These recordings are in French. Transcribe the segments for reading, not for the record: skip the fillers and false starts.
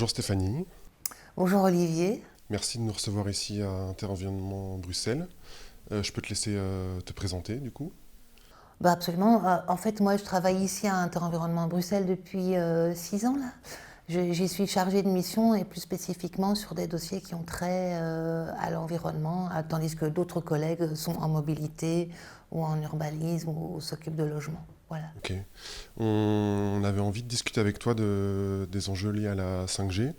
Bonjour Stéphanie, Bonjour Olivier. merci de nous recevoir ici à Interenvironnement Bruxelles. Je peux te laisser te présenter du coup. Bah absolument. En fait, moi, je travaille ici à Interenvironnement Bruxelles depuis 6 ans là. J'y suis chargée de mission et plus spécifiquement sur des dossiers qui ont trait à l'environnement, tandis que d'autres collègues sont en mobilité ou en urbanisme ou s'occupent de logement. Voilà. Ok. On avait envie de discuter avec toi des enjeux liés à la 5G.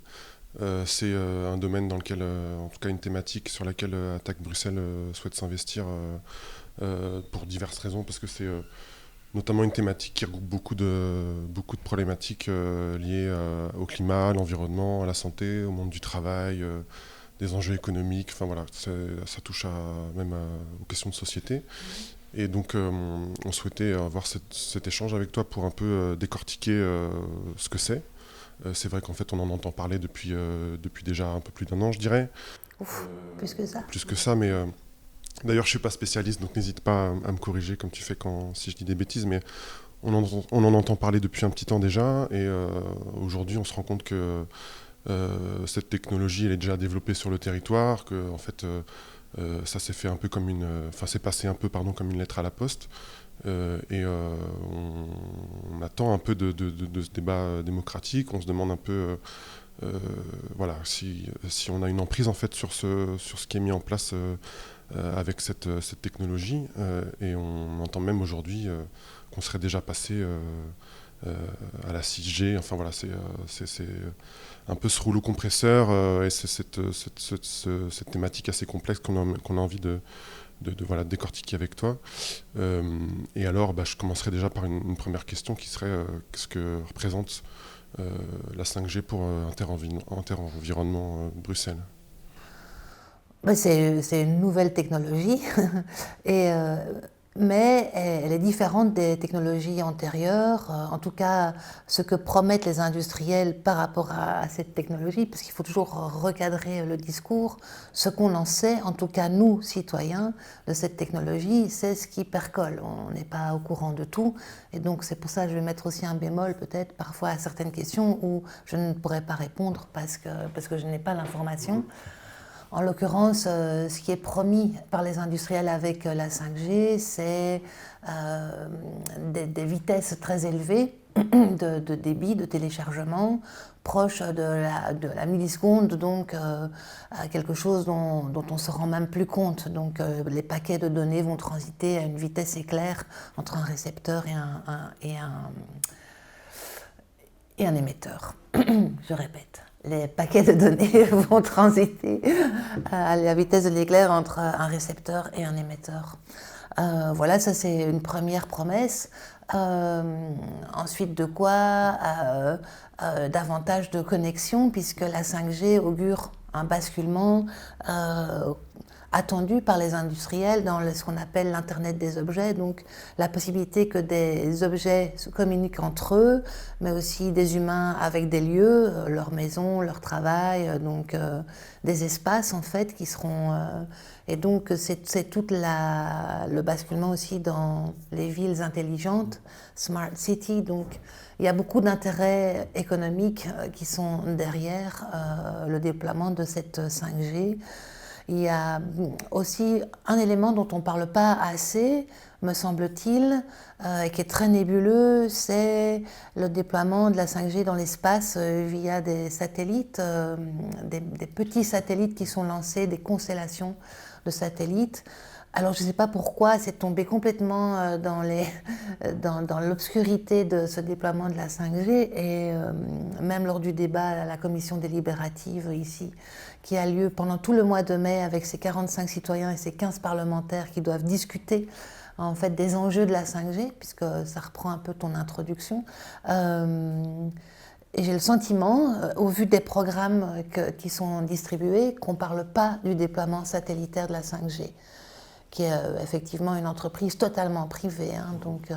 C'est un domaine dans lequel, en tout cas une thématique sur laquelle Attaque Bruxelles souhaite s'investir pour diverses raisons, parce que c'est notamment une thématique qui regroupe beaucoup de problématiques liées au climat, à l'environnement, à la santé, au monde du travail, des enjeux économiques, enfin voilà, ça touche aux questions de société. Et donc on souhaitait avoir cet échange avec toi pour un peu décortiquer ce que c'est. C'est vrai qu'en fait on en entend parler depuis déjà un peu plus d'un an, je dirais. Ouf, plus que ça. Plus que ça, mais d'ailleurs je suis pas spécialiste, donc n'hésite pas à me corriger comme tu fais si je dis des bêtises, mais on en entend parler depuis un petit temps déjà, et aujourd'hui on se rend compte que cette technologie elle est déjà développée sur le territoire, que en fait ça s'est fait un peu enfin c'est passé un peu comme une lettre à la poste, et on attend un peu de ce débat démocratique. On se demande un peu, voilà, si on a une emprise en fait sur ce qui est mis en place avec cette technologie, et on entend même aujourd'hui qu'on serait déjà passé à la 6G. Enfin voilà, c'est un peu ce rouleau compresseur, et c'est cette thématique assez complexe qu'on a envie voilà, décortiquer avec toi. Et alors, je commencerai déjà par une première question qui serait qu'est-ce que représente la 5G pour Interenvironnement Bruxelles? Ouais, c'est une nouvelle technologie, et, mais elle est différente des technologies antérieures, en tout cas ce que promettent les industriels par rapport à cette technologie, parce qu'il faut toujours recadrer le discours. Ce qu'on en sait, en tout cas nous, citoyens, de cette technologie, c'est ce qui percole. On n'est pas au courant de tout, et donc c'est pour ça que je vais mettre aussi un bémol peut-être parfois à certaines questions où je ne pourrais pas répondre parce que je n'ai pas l'information. En l'occurrence, ce qui est promis par les industriels avec la 5G, c'est des vitesses très élevées de débit, de téléchargement, proches de la milliseconde, donc quelque chose dont on ne se rend même plus compte. Donc les paquets de données vont transiter à une vitesse éclair entre un récepteur et un émetteur. Je répète, les paquets de données vont transiter à la vitesse de l'éclair entre un récepteur et un émetteur. Voilà, ça c'est une première promesse. Ensuite de quoi davantage de connexion, puisque la 5G augure un basculement attendu par les industriels dans ce qu'on appelle l'Internet des objets, donc la possibilité que des objets se communiquent entre eux, mais aussi des humains avec des lieux, leur maison, leur travail, donc des espaces en fait qui seront... et donc c'est tout le basculement aussi dans les villes intelligentes, Smart City, donc il y a beaucoup d'intérêts économiques qui sont derrière le déploiement de cette 5G. Il y a aussi un élément dont on ne parle pas assez, me semble-t-il, qui est très nébuleux, c'est le déploiement de la 5G dans l'espace via des satellites, des petits satellites qui sont lancés, des constellations de satellites. Alors je ne sais pas pourquoi c'est tombé complètement dans l'obscurité de ce déploiement de la 5G, et même lors du débat à la commission délibérative ici, qui a lieu pendant tout le mois de mai avec ces 45 citoyens et ces 15 parlementaires qui doivent discuter en fait des enjeux de la 5G, puisque ça reprend un peu ton introduction. Et j'ai le sentiment, au vu des programmes qui sont distribués, qu'on ne parle pas du déploiement satellitaire de la 5G, qui est effectivement une entreprise totalement privée. Hein, donc,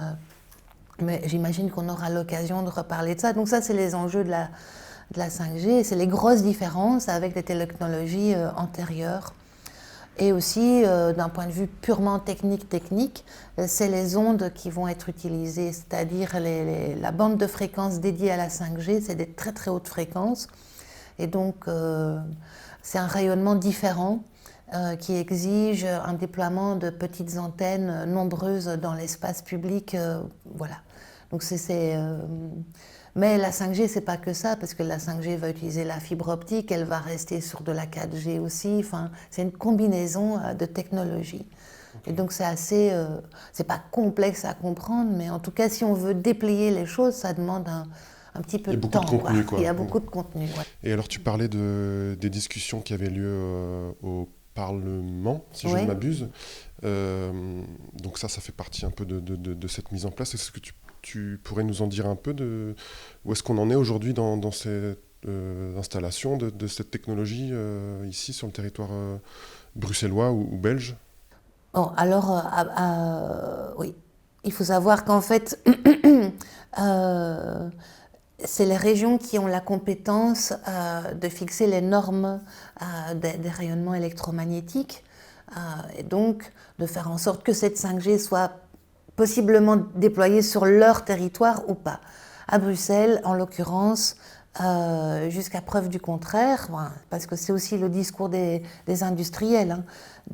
mais j'imagine qu'on aura l'occasion de reparler de ça. Donc ça, c'est les enjeux de la 5G, c'est les grosses différences avec les technologies antérieures. Et aussi, d'un point de vue purement technique, c'est les ondes qui vont être utilisées, c'est-à-dire la bande de fréquences dédiée à la 5G, c'est des très très hautes fréquences. Et donc, c'est un rayonnement différent qui exige un déploiement de petites antennes nombreuses dans l'espace public. Voilà. Donc, mais la 5G, c'est pas que ça, parce que la 5G va utiliser la fibre optique, elle va rester sur de la 4G aussi. Enfin, c'est une combinaison de technologies. Okay. Et donc, c'est pas complexe à comprendre, mais en tout cas, si on veut déplier les choses, ça demande un petit peu de temps. Il y a beaucoup de contenu, quoi. Il y a beaucoup de contenu, ouais. Et alors, tu parlais des discussions qui avaient lieu au Parlement, si je ne m'abuse. Donc ça fait partie un peu de cette mise en place. Est-ce que tu pourrais nous en dire un peu de où est-ce qu'on en est aujourd'hui dans cette installation de cette technologie ici sur le territoire bruxellois ou belge? Bon, alors, oui, il faut savoir qu'en fait, c'est les régions qui ont la compétence de fixer les normes des rayonnements électromagnétiques et donc de faire en sorte que cette 5G soit possiblement déployée sur leur territoire ou pas. À Bruxelles, en l'occurrence, jusqu'à preuve du contraire, parce que c'est aussi le discours des industriels, hein,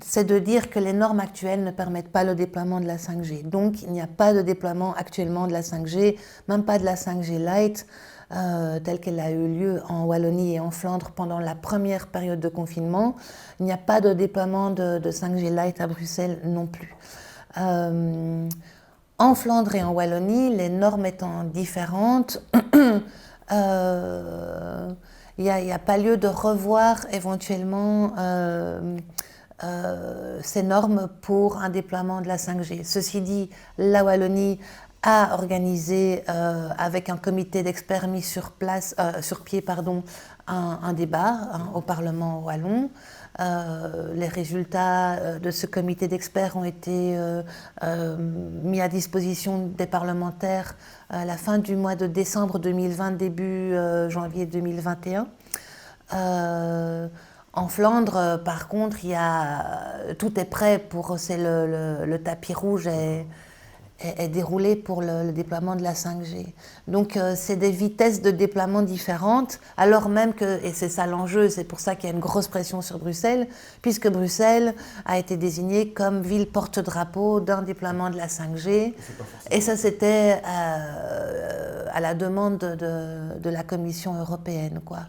c'est de dire que les normes actuelles ne permettent pas le déploiement de la 5G. Donc il n'y a pas de déploiement actuellement de la 5G, même pas de la 5G Lite, telle qu'elle a eu lieu en Wallonie et en Flandre pendant la première période de confinement. Il n'y a pas de déploiement de 5G Lite à Bruxelles non plus. En Flandre et en Wallonie, les normes étant différentes, il n'y a pas lieu de revoir éventuellement ces normes pour un déploiement de la 5G. Ceci dit, la Wallonie a organisé avec un comité d'experts mis sur pied un débat au Parlement wallon. Les résultats de ce comité d'experts ont été mis à disposition des parlementaires à la fin du mois de décembre 2020, début janvier 2021. En Flandre, par contre, tout est prêt c'est le tapis rouge est déroulé pour le déploiement de la 5G. Donc c'est des vitesses de déploiement différentes, alors même que, et c'est ça l'enjeu, c'est pour ça qu'il y a une grosse pression sur Bruxelles, puisque Bruxelles a été désignée comme ville porte-drapeau d'un déploiement de la 5G. Et ça, c'était à la demande de la Commission européenne, quoi.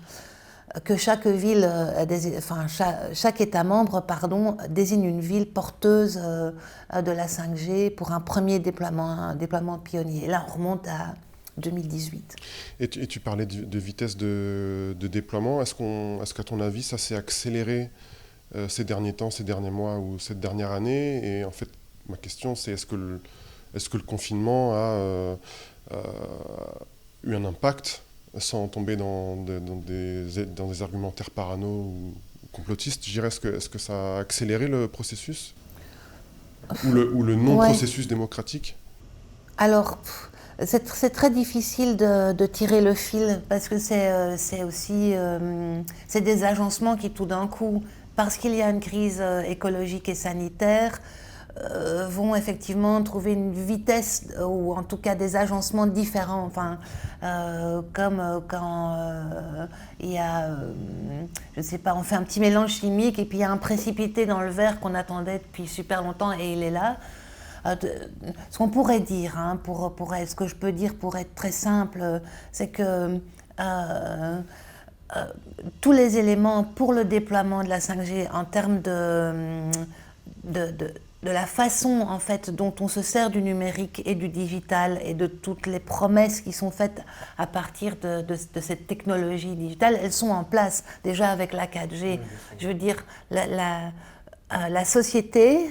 Que chaque ville, chaque État membre, désigne une ville porteuse de la 5G pour un premier déploiement, un déploiement pionnier. Et là, on remonte à 2018. Et tu parlais de vitesse de déploiement. Est-ce qu'à ton avis, ça s'est accéléré ces derniers temps, ces derniers mois ou cette dernière année? Et en fait, ma question, c'est est-ce que le confinement a eu un impact sans tomber dans des argumentaires parano ou complotistes, je dirais, est-ce que ça a accéléré le processus ou le non-processus démocratique? Alors, c'est très difficile de tirer le fil parce que c'est aussi c'est des agencements qui tout d'un coup, parce qu'il y a une crise écologique et sanitaire, vont effectivement trouver une vitesse ou en tout cas des agencements différents, comme quand il y a, je sais pas, on fait un petit mélange chimique et puis il y a un précipité dans le verre qu'on attendait depuis super longtemps et il est là. Ce qu'on pourrait dire, ce que je peux dire pour être très simple, c'est que tous les éléments pour le déploiement de la 5G en termes de la façon en fait dont on se sert du numérique et du digital et de toutes les promesses qui sont faites à partir de cette technologie digitale, elles sont en place déjà avec la 4G. Je veux dire, la société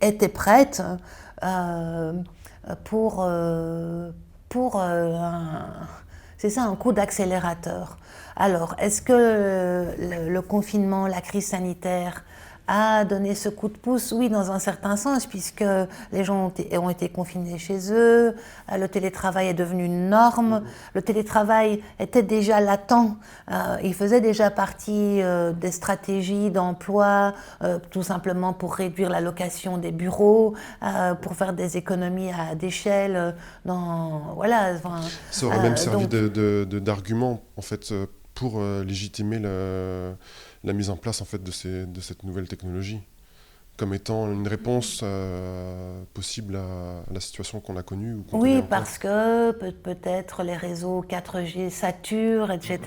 était prête pour c'est ça, un coup d'accélérateur. Alors, est-ce que le confinement, la crise sanitaire a donné ce coup de pouce, oui, dans un certain sens, puisque les gens ont été confinés chez eux, le télétravail est devenu une norme, le télétravail était déjà latent, il faisait déjà partie des stratégies d'emploi, tout simplement pour réduire la location des bureaux, pour faire des économies d'échelle, voilà. Enfin, Ça aurait même servi donc, d'argument, en fait, pour légitimer la mise en place, en fait, de cette nouvelle technologie, comme étant une réponse possible à la situation qu'on a connue ou qu'on connaît oui, encore. parce que peut-être les réseaux 4G saturent, etc.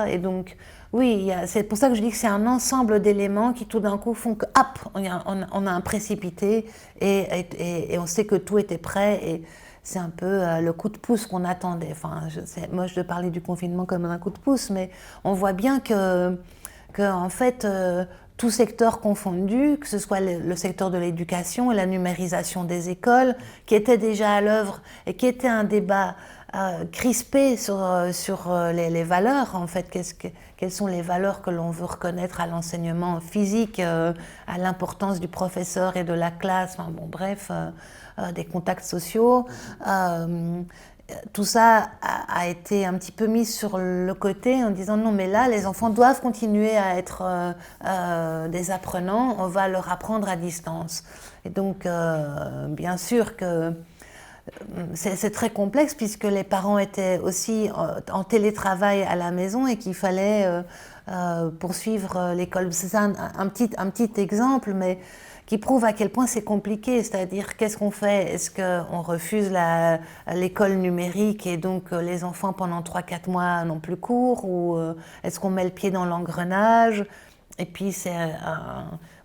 Et donc, oui, c'est pour ça que je dis que c'est un ensemble d'éléments qui tout d'un coup font que, hop, on a un précipité et on sait que tout était prêt. Et c'est un peu le coup de pouce qu'on attendait. Enfin, moi, je parlais du confinement comme un coup de pouce, mais on voit bien que en fait, tout secteur confondu, que ce soit le secteur de l'éducation et la numérisation des écoles, qui était déjà à l'œuvre et qui était un débat crispé sur les valeurs, en fait, quelles sont les valeurs que l'on veut reconnaître à l'enseignement physique, à l'importance du professeur et de la classe, enfin, bon, bref, des contacts sociaux. Tout ça a été un petit peu mis sur le côté en disant non mais là les enfants doivent continuer à être des apprenants, on va leur apprendre à distance. Et donc bien sûr que c'est très complexe puisque les parents étaient aussi en télétravail à la maison et qu'il fallait poursuivre l'école. C'est un petit exemple, mais qui prouve à quel point c'est compliqué, c'est-à-dire qu'est-ce qu'on fait? Est-ce qu'on refuse l'école numérique et donc les enfants pendant 3-4 mois n'ont plus cours, ou est-ce qu'on met le pied dans l'engrenage? Et puis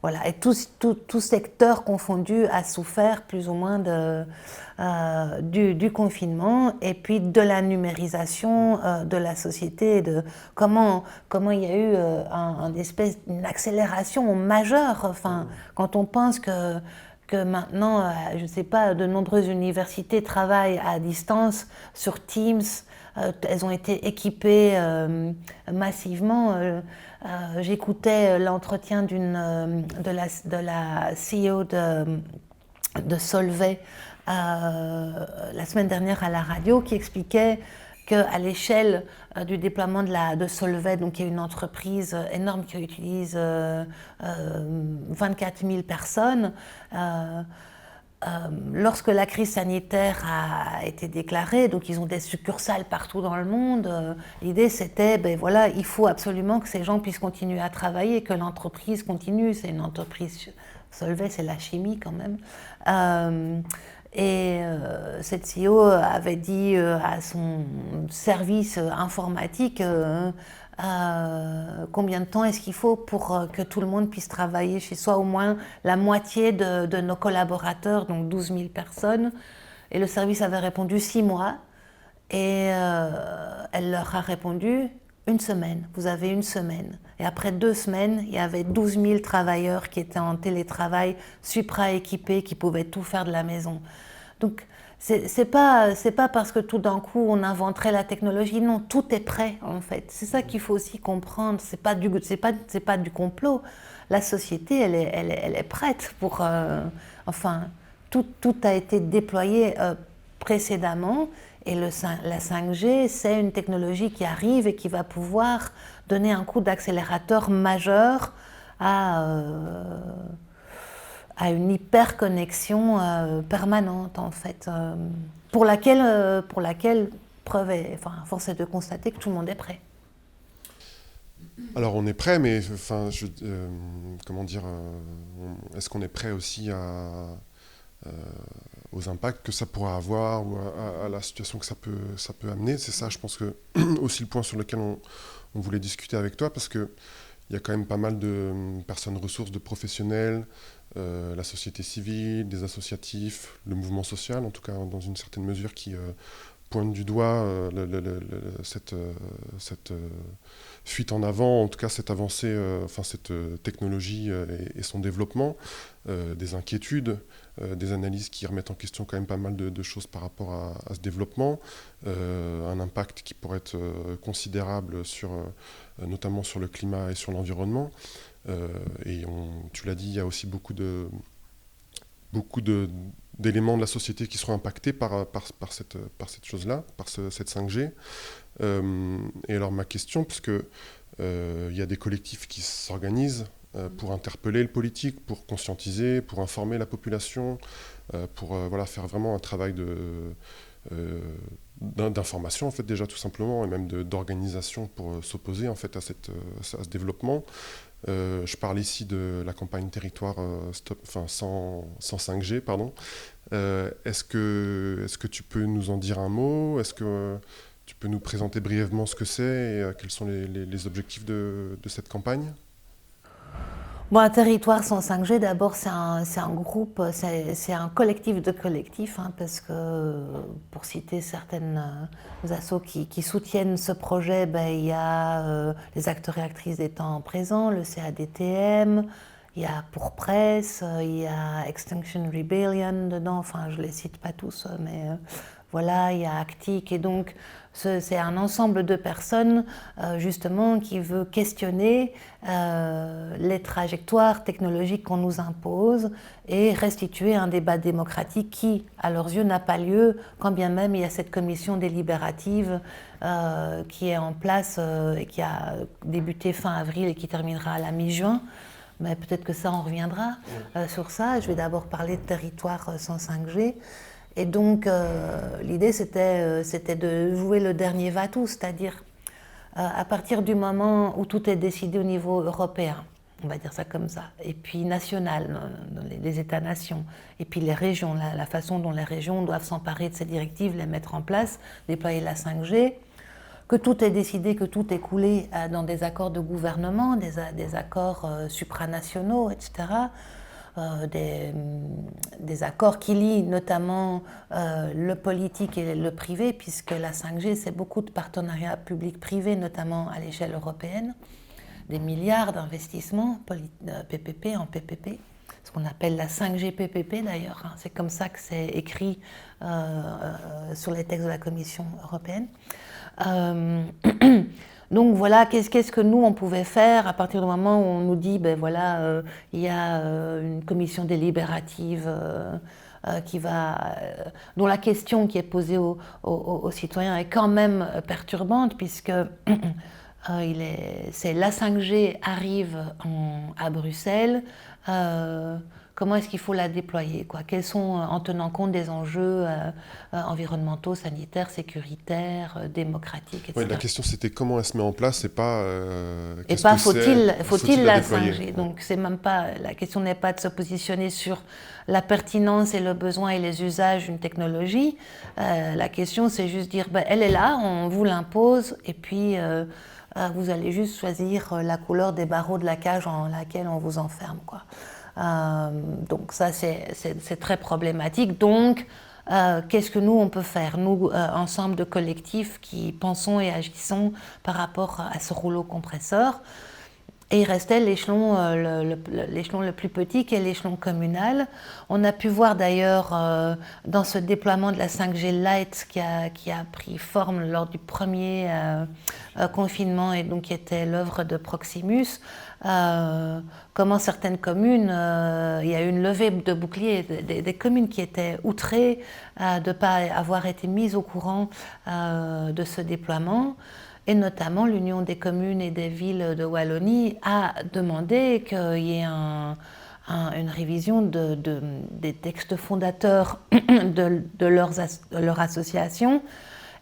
voilà, et tout secteur confondu a souffert plus ou moins du confinement et puis de la numérisation de la société, de comment il y a eu une accélération majeure. Enfin, quand on pense que maintenant, je ne sais pas, de nombreuses universités travaillent à distance sur Teams, elles ont été équipées massivement. J'écoutais l'entretien de la CEO de Solvay la semaine dernière à la radio, qui expliquait qu'à l'échelle du déploiement de Solvay, donc qui est une entreprise énorme qui utilise 24 000 personnes, lorsque la crise sanitaire a été déclarée, donc ils ont des succursales partout dans le monde, l'idée c'était, ben voilà, il faut absolument que ces gens puissent continuer à travailler, que l'entreprise continue. C'est une entreprise, Solvay, c'est la chimie quand même. Cette CEO avait dit à son service informatique combien de temps est-ce qu'il faut pour que tout le monde puisse travailler chez soi, au moins la moitié de nos collaborateurs, donc 12 000 personnes. Et le service avait répondu 6 mois. Et elle leur a répondu 1 semaine, vous avez 1 semaine. Et après 2 semaines, il y avait 12 000 travailleurs qui étaient en télétravail, supra-équipés, qui pouvaient tout faire de la maison. Donc, c'est pas parce que tout d'un coup on inventerait la technologie, non, tout est prêt en fait. C'est ça qu'il faut aussi comprendre. C'est pas du complot. La société, elle est prête pour. Enfin, tout a été déployé précédemment. Et la 5G, c'est une technologie qui arrive et qui va pouvoir donner un coup d'accélérateur majeur à une hyperconnexion permanente, en fait, pour laquelle force est de constater que tout le monde est prêt. Alors on est prêt, mais enfin, comment dire, est-ce qu'on est prêt aussi aux impacts que ça pourra avoir ou à la situation que ça peut amener? C'est ça, je pense, que aussi le point sur lequel on voulait discuter avec toi, parce qu'il y a quand même pas mal de personnes ressources, de professionnels, la société civile, des associatifs, le mouvement social, en tout cas dans une certaine mesure, qui pointent du doigt cette fuite en avant, en tout cas cette avancée, cette technologie et son développement, des inquiétudes, des analyses qui remettent en question quand même pas mal de choses par rapport à ce développement, un impact qui pourrait être considérable notamment sur le climat et sur l'environnement. Et tu l'as dit, il y a aussi beaucoup d'éléments de la société qui seront impactés par cette chose-là, cette 5G. Et alors ma question, parce que il y a des collectifs qui s'organisent pour interpeller le politique, pour conscientiser, pour informer la population, pour faire vraiment un travail d'information en fait déjà tout simplement, et même d'organisation pour s'opposer en fait à ce développement. Je parle ici de la campagne Territoire sans 5G, pardon. Est-ce que tu peux nous en dire un mot? Est-ce que tu peux nous présenter brièvement ce que c'est et quels sont les objectifs de cette campagne? Bon, un territoire sans 5G, d'abord, c'est un groupe, c'est un collectif de collectifs, hein, parce que, pour citer certaines assos qui soutiennent ce projet, ben, il y a les acteurs et actrices des temps présents, le CADTM, il y a Pour Presse, il y a Extinction Rebellion dedans, enfin je ne les cite pas tous, mais voilà, il y a Actic, et donc c'est un ensemble de personnes justement qui veut questionner les trajectoires technologiques qu'on nous impose et restituer un débat démocratique qui, à leurs yeux, n'a pas lieu, quand bien même il y a cette commission délibérative qui est en place et qui a débuté fin avril et qui terminera à la mi-juin. Mais peut-être que ça, on reviendra sur ça. Je vais d'abord parler de territoire sans 5G. Et donc, l'idée, c'était de jouer le dernier va-tout, c'est-à-dire à partir du moment où tout est décidé au niveau européen, on va dire ça comme ça, et puis national, dans les États-nations, et puis les régions, la façon dont les régions doivent s'emparer de ces directives, les mettre en place, déployer la 5G, que tout est décidé, que tout est coulé dans des accords de gouvernement, des accords supranationaux, etc., des accords qui lient notamment le politique et le privé, puisque la 5G, c'est beaucoup de partenariats publics-privés, notamment à l'échelle européenne, des milliards d'investissements PPP en PPP, ce qu'on appelle la 5G PPP d'ailleurs, hein. C'est comme ça que c'est écrit sur les textes de la Commission européenne. Donc voilà, qu'est-ce que nous on pouvait faire à partir du moment où on nous dit, ben voilà, il y a une commission délibérative dont la question qui est posée aux citoyens est quand même perturbante, puisque c'est la 5G arrive à Bruxelles. Comment est-ce qu'il faut la déployer, quoi? Quels sont, en tenant compte des enjeux environnementaux, sanitaires, sécuritaires, démocratiques, etc. Oui, la question c'était comment elle se met en place et pas faut-il la 5G. Donc c'est même pas, la question n'est pas de se positionner sur la pertinence et le besoin et les usages d'une technologie. La question c'est juste dire, ben, elle est là, on vous l'impose, et puis vous allez juste choisir la couleur des barreaux de la cage en laquelle on vous enferme, quoi. Donc ça c'est très problématique. Donc qu'est-ce que nous on peut faire, nous ensemble de collectifs qui pensons et agissons par rapport à ce rouleau compresseur? Et il restait l'échelon le plus petit, qui est l'échelon communal. On a pu voir d'ailleurs dans ce déploiement de la 5G Lite qui a pris forme lors du premier confinement, et donc qui était l'œuvre de Proximus, comment certaines communes, il y a eu une levée de bouclier, des communes qui étaient outrées de ne pas avoir été mises au courant de ce déploiement. Et notamment, l'Union des communes et des villes de Wallonie a demandé qu'il y ait une révision des textes fondateurs de leur association,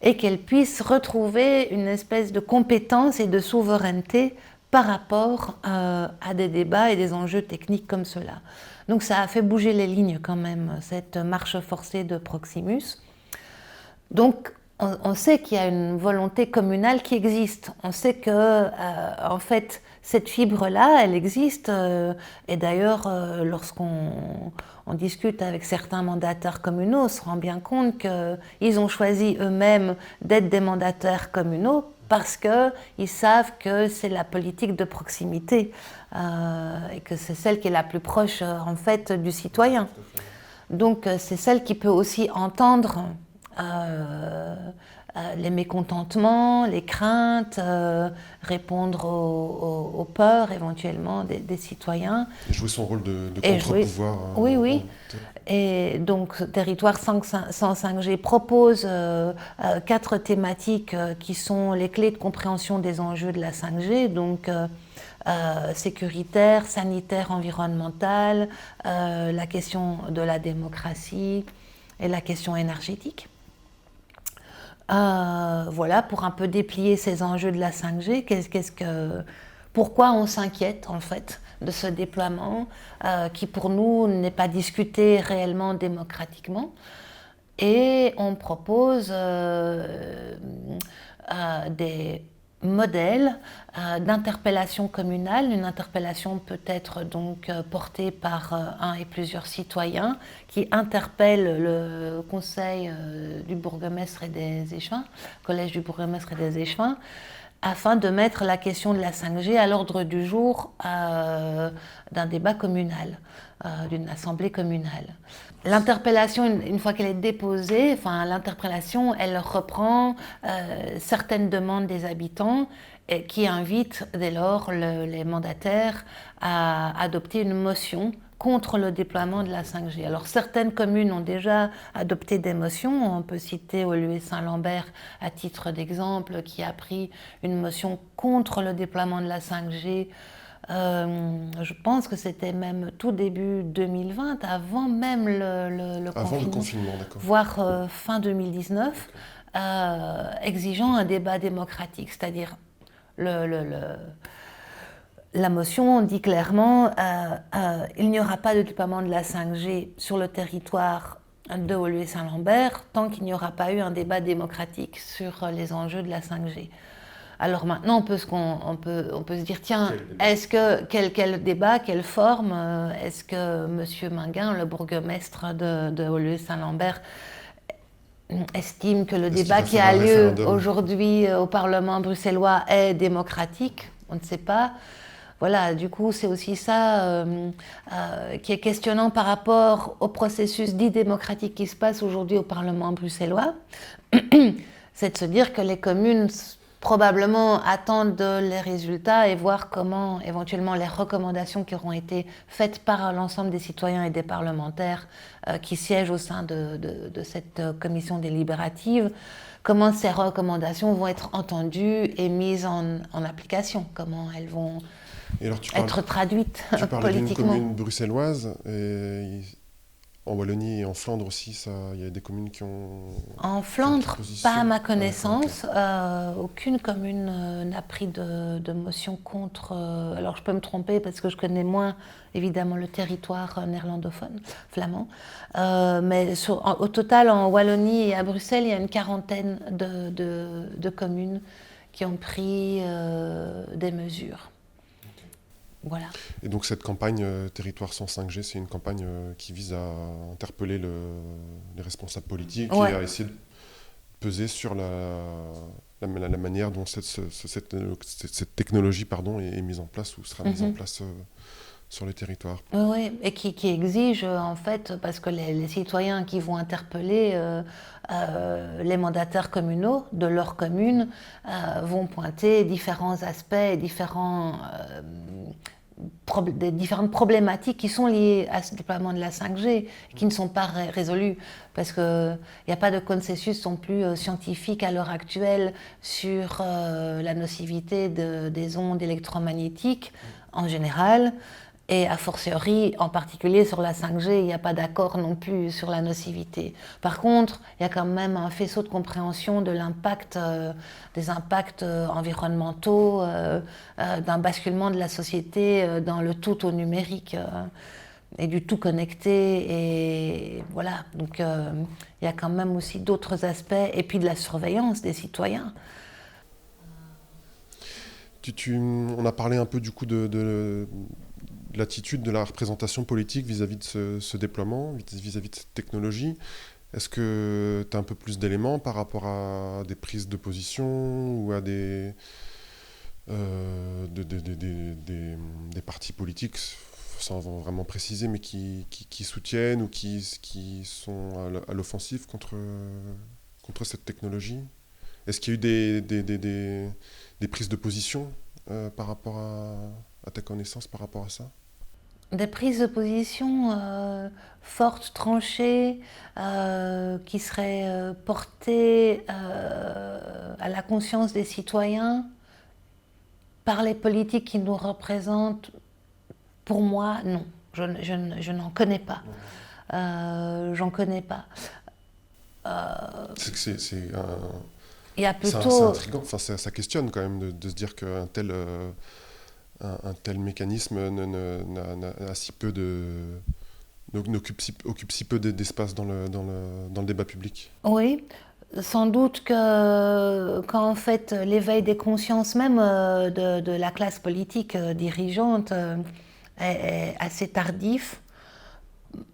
et qu'elles puissent retrouver une espèce de compétence et de souveraineté par rapport à des débats et des enjeux techniques comme cela. Donc ça a fait bouger les lignes quand même, cette marche forcée de Proximus. Donc on sait qu'il y a une volonté communale qui existe. On sait que, en fait, cette fibre-là, elle existe. Et d'ailleurs, lorsqu'on discute avec certains mandataires communaux, on se rend bien compte qu'ils ont choisi eux-mêmes d'être des mandataires communaux parce qu'ils savent que c'est la politique de proximité et que c'est celle qui est la plus proche, en fait, du citoyen. Donc, c'est celle qui peut aussi entendre les mécontentements, les craintes, répondre aux peurs éventuellement des citoyens. Et jouer son rôle de Et contre-pouvoir. oui, oui. Et donc, Territoire sans 5G propose 4 thématiques qui sont les clés de compréhension des enjeux de la 5G. Donc, sécuritaire, sanitaire, environnementale, la question de la démocratie et la question énergétique. Voilà, pour un peu déplier ces enjeux de la 5G, pourquoi on s'inquiète en fait de ce déploiement qui pour nous n'est pas discuté réellement démocratiquement. Et on propose des modèles d'interpellation communale. Une interpellation peut être donc portée par un et plusieurs citoyens qui interpellent le conseil du bourgmestre et des échevins, collège du bourgmestre et des échevins, afin de mettre la question de la 5G à l'ordre du jour d'un débat communal, d'une assemblée communale. L'interpellation, une fois qu'elle est déposée, l'interpellation, elle reprend certaines demandes des habitants et qui invitent dès lors les mandataires à adopter une motion contre le déploiement de la 5G. Alors certaines communes ont déjà adopté des motions, on peut citer Woluwe-Saint-Lambert à titre d'exemple qui a pris une motion contre le déploiement de la 5G. Je pense que c'était même tout début 2020, avant même le confinement, voire fin 2019, exigeant un débat démocratique, c'est-à-dire la motion dit clairement il n'y aura pas de déploiement de la 5G sur le territoire de Woluwe-Saint-Lambert tant qu'il n'y aura pas eu un débat démocratique sur les enjeux de la 5G. Alors maintenant, on peut se dire, tiens, quel débat, quelle forme est-ce que M. Minguin, le bourgmestre de Woluwe-Saint-Lambert, estime que le débat qui a lieu aujourd'hui au Parlement bruxellois est démocratique? On ne sait pas. Voilà, du coup, c'est aussi ça qui est questionnant par rapport au processus dit démocratique qui se passe aujourd'hui au Parlement bruxellois. C'est de se dire que les communes probablement attendent les résultats et voir comment éventuellement les recommandations qui auront été faites par l'ensemble des citoyens et des parlementaires qui siègent au sein de cette commission délibérative, comment ces recommandations vont être entendues et mises en application, comment elles vont être traduites tu parlais politiquement. d'une commune bruxelloise et en Wallonie et en Flandre aussi, il y a des communes qui ont... En Flandre, pas à ma connaissance. Aucune commune n'a pris de motion contre... alors je peux me tromper parce que je connais moins évidemment le territoire néerlandophone, flamand. Mais au total, en Wallonie et à Bruxelles, il y a une quarantaine de communes qui ont pris des mesures. Voilà. Et donc cette campagne Territoire sans 5G, c'est une campagne qui vise à interpeller les responsables politiques et à essayer de peser sur la manière dont cette technologie est mise en place ou sera mise en place sur le territoire. Oui, et qui exige en fait, parce que les citoyens qui vont interpeller les mandataires communaux de leur commune vont pointer différents aspects, des différentes problématiques qui sont liées à ce déploiement de la 5G, qui ne sont pas résolues, parce qu'il n'y a pas de consensus non plus scientifique à l'heure actuelle sur la nocivité des ondes électromagnétiques en général, et a fortiori, en particulier sur la 5G, il n'y a pas d'accord non plus sur la nocivité. Par contre, il y a quand même un faisceau de compréhension de l'impact, des impacts environnementaux, d'un basculement de la société dans le tout au numérique et du tout connecté. Et voilà, donc il y a quand même aussi d'autres aspects, et puis de la surveillance des citoyens. On a parlé un peu du coup de l'attitude de la représentation politique vis-à-vis de ce déploiement, vis-à-vis de cette technologie. Est-ce que tu as un peu plus d'éléments par rapport à des prises de position ou à des partis politiques, sans vraiment préciser, mais qui soutiennent ou qui sont à l'offensive contre cette technologie? Est-ce qu'il y a eu des prises de position par rapport à ta connaissance, par rapport à ça? Des prises de position fortes, tranchées, qui seraient portées à la conscience des citoyens par les politiques qui nous représentent. Pour moi, non. Je n'en connais pas. J'en connais pas. Il y a C'est plutôt... intriguant, enfin, ça questionne quand même de se dire qu'un tel, un tel mécanisme n'a si peu occupe si peu d'espace dans le débat public. Oui, sans doute qu'en fait, l'éveil des consciences même de la classe politique dirigeante est assez tardif.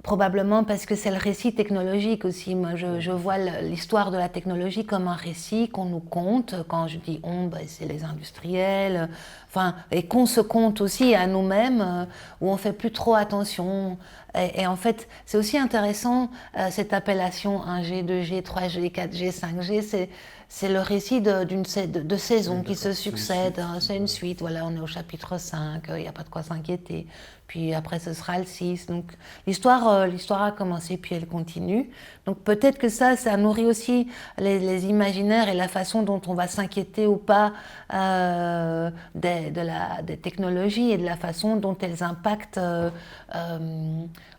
Probablement parce que c'est le récit technologique aussi. Moi, je vois l'histoire de la technologie comme un récit qu'on nous conte. Quand je dis on, ben, c'est les industriels. Enfin, et qu'on se compte aussi à nous-mêmes, où on fait plus trop attention. Et en fait, c'est aussi intéressant cette appellation 1G, 2G, 3G, 4G, 5G. C'est le récit de saisons qui se succèdent. C'est une suite. Voilà, on est au chapitre 5. Il n'y a pas de quoi s'inquiéter. Puis après, ce sera le 6. Donc, l'histoire a commencé, puis elle continue. Donc, peut-être que ça nourrit aussi les imaginaires et la façon dont on va s'inquiéter ou pas des technologies et de la façon dont elles impactent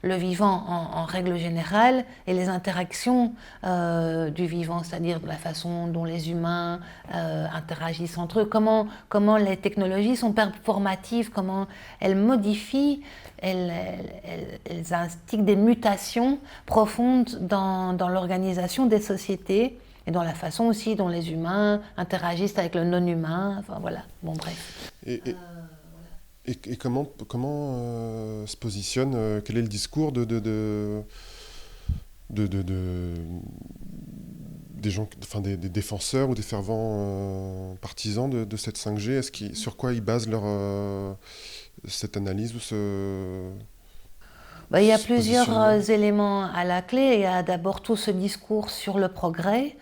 le vivant en règle générale et les interactions du vivant, c'est-à-dire de la façon dont les humains interagissent entre eux, comment les technologies sont performatives, comment elles modifient, elles instiguent des mutations profondes dans l'organisation des sociétés et dans la façon aussi dont les humains interagissent avec le non-humain, enfin voilà, bon bref. Et comment se positionne, quel est le discours des gens, enfin des défenseurs ou des fervents partisans de cette 5G? Sur quoi ils basent cette analyse ou il y a plusieurs éléments à la clé. Il y a d'abord tout ce discours sur le progrès.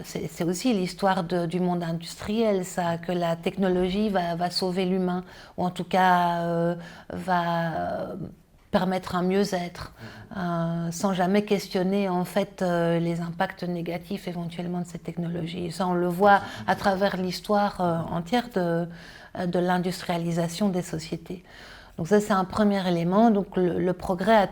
C'est aussi l'histoire du monde industriel, ça, que la technologie va sauver l'humain, ou en tout cas va permettre un mieux-être, sans jamais questionner en fait les impacts négatifs éventuellement de cette technologie. Et ça, on le voit à travers l'histoire entière de l'industrialisation des sociétés. Donc ça, c'est un premier élément. Donc le progrès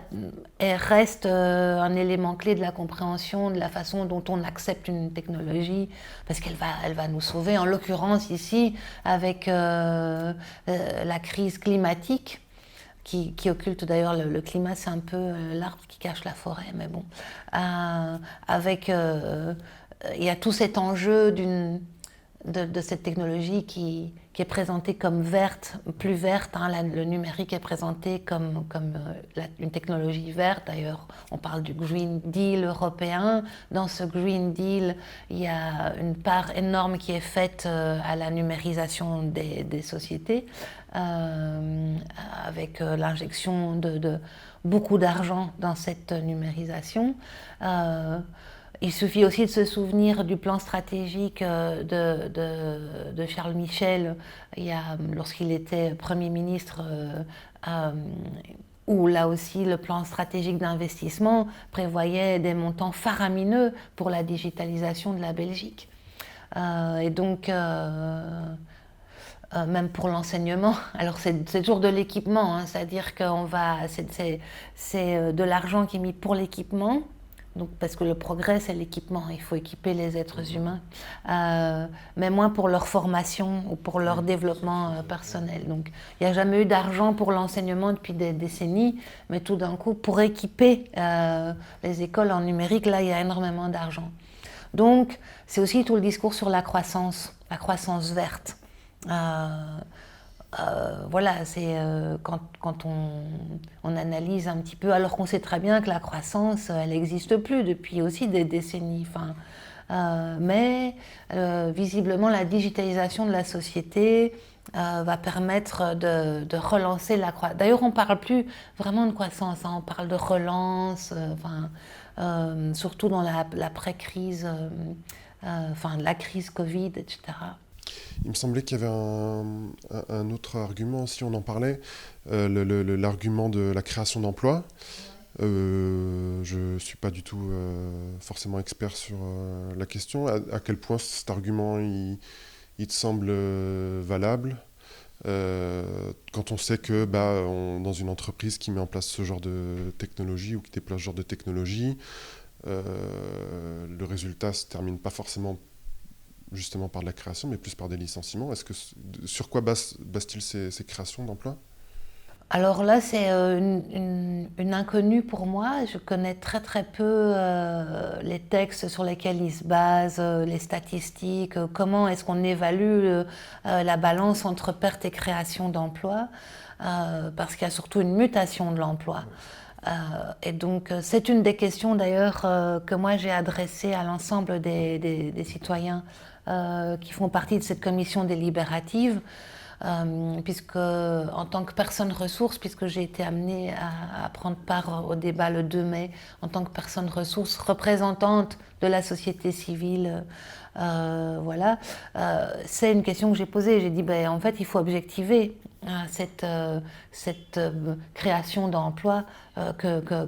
reste un élément clé de la compréhension de la façon dont on accepte une technologie, parce elle va nous sauver. En l'occurrence ici, avec la crise climatique, qui occulte d'ailleurs le climat, c'est un peu l'arbre qui cache la forêt, mais bon. Il y a tout cet enjeu de cette technologie qui est présentée comme verte, plus verte. Le numérique est présenté comme une technologie verte. D'ailleurs, on parle du Green Deal européen. Dans ce Green Deal, il y a une part énorme qui est faite à la numérisation des sociétés, avec l'injection de beaucoup d'argent dans cette numérisation. Il suffit aussi de se souvenir du plan stratégique de Charles Michel lorsqu'il était Premier ministre, où là aussi le plan stratégique d'investissement prévoyait des montants faramineux pour la digitalisation de la Belgique. Et donc, même pour l'enseignement, alors c'est toujours de l'équipement, c'est-à-dire que c'est de l'argent qui est mis pour l'équipement. Donc, parce que le progrès, c'est l'équipement, il faut équiper les êtres humains, mais moins pour leur formation ou pour leur développement personnel. Donc, il n'y a jamais eu d'argent pour l'enseignement depuis des décennies, mais tout d'un coup, pour équiper les écoles en numérique, là, il y a énormément d'argent. Donc, c'est aussi tout le discours sur la croissance verte. Voilà, c'est quand on analyse un petit peu, alors qu'on sait très bien que la croissance, elle n'existe plus depuis aussi des décennies. Mais visiblement, la digitalisation de la société va permettre de relancer la croissance. D'ailleurs, on ne parle plus vraiment de croissance, hein, on parle de relance, surtout dans l'après-crise, la crise Covid, etc. Il me semblait qu'il y avait un autre argument, si on en parlait, l'argument de la création d'emplois. Je ne suis pas du tout forcément expert sur la question. À quel point cet argument il te semble valable quand on sait que dans une entreprise qui met en place ce genre de technologie ou qui déploie ce genre de technologie, le résultat se termine pas forcément justement par de la création, mais plus par des licenciements. Sur quoi basent-ils ces créations d'emplois? Alors là, c'est une inconnue pour moi. Je connais très très peu les textes sur lesquels ils se basent, les statistiques, comment est-ce qu'on évalue la balance entre perte et création d'emplois, parce qu'il y a surtout une mutation de l'emploi. Et donc, c'est une des questions d'ailleurs que moi j'ai adressées à l'ensemble des citoyens qui font partie de cette commission délibérative. Puisque en tant que personne ressource, puisque j'ai été amenée à prendre part au débat le 2 mai en tant que personne ressource, représentante de la société civile, voilà, c'est une question que j'ai posée. J'ai dit, en fait, il faut objectiver cette création d'emplois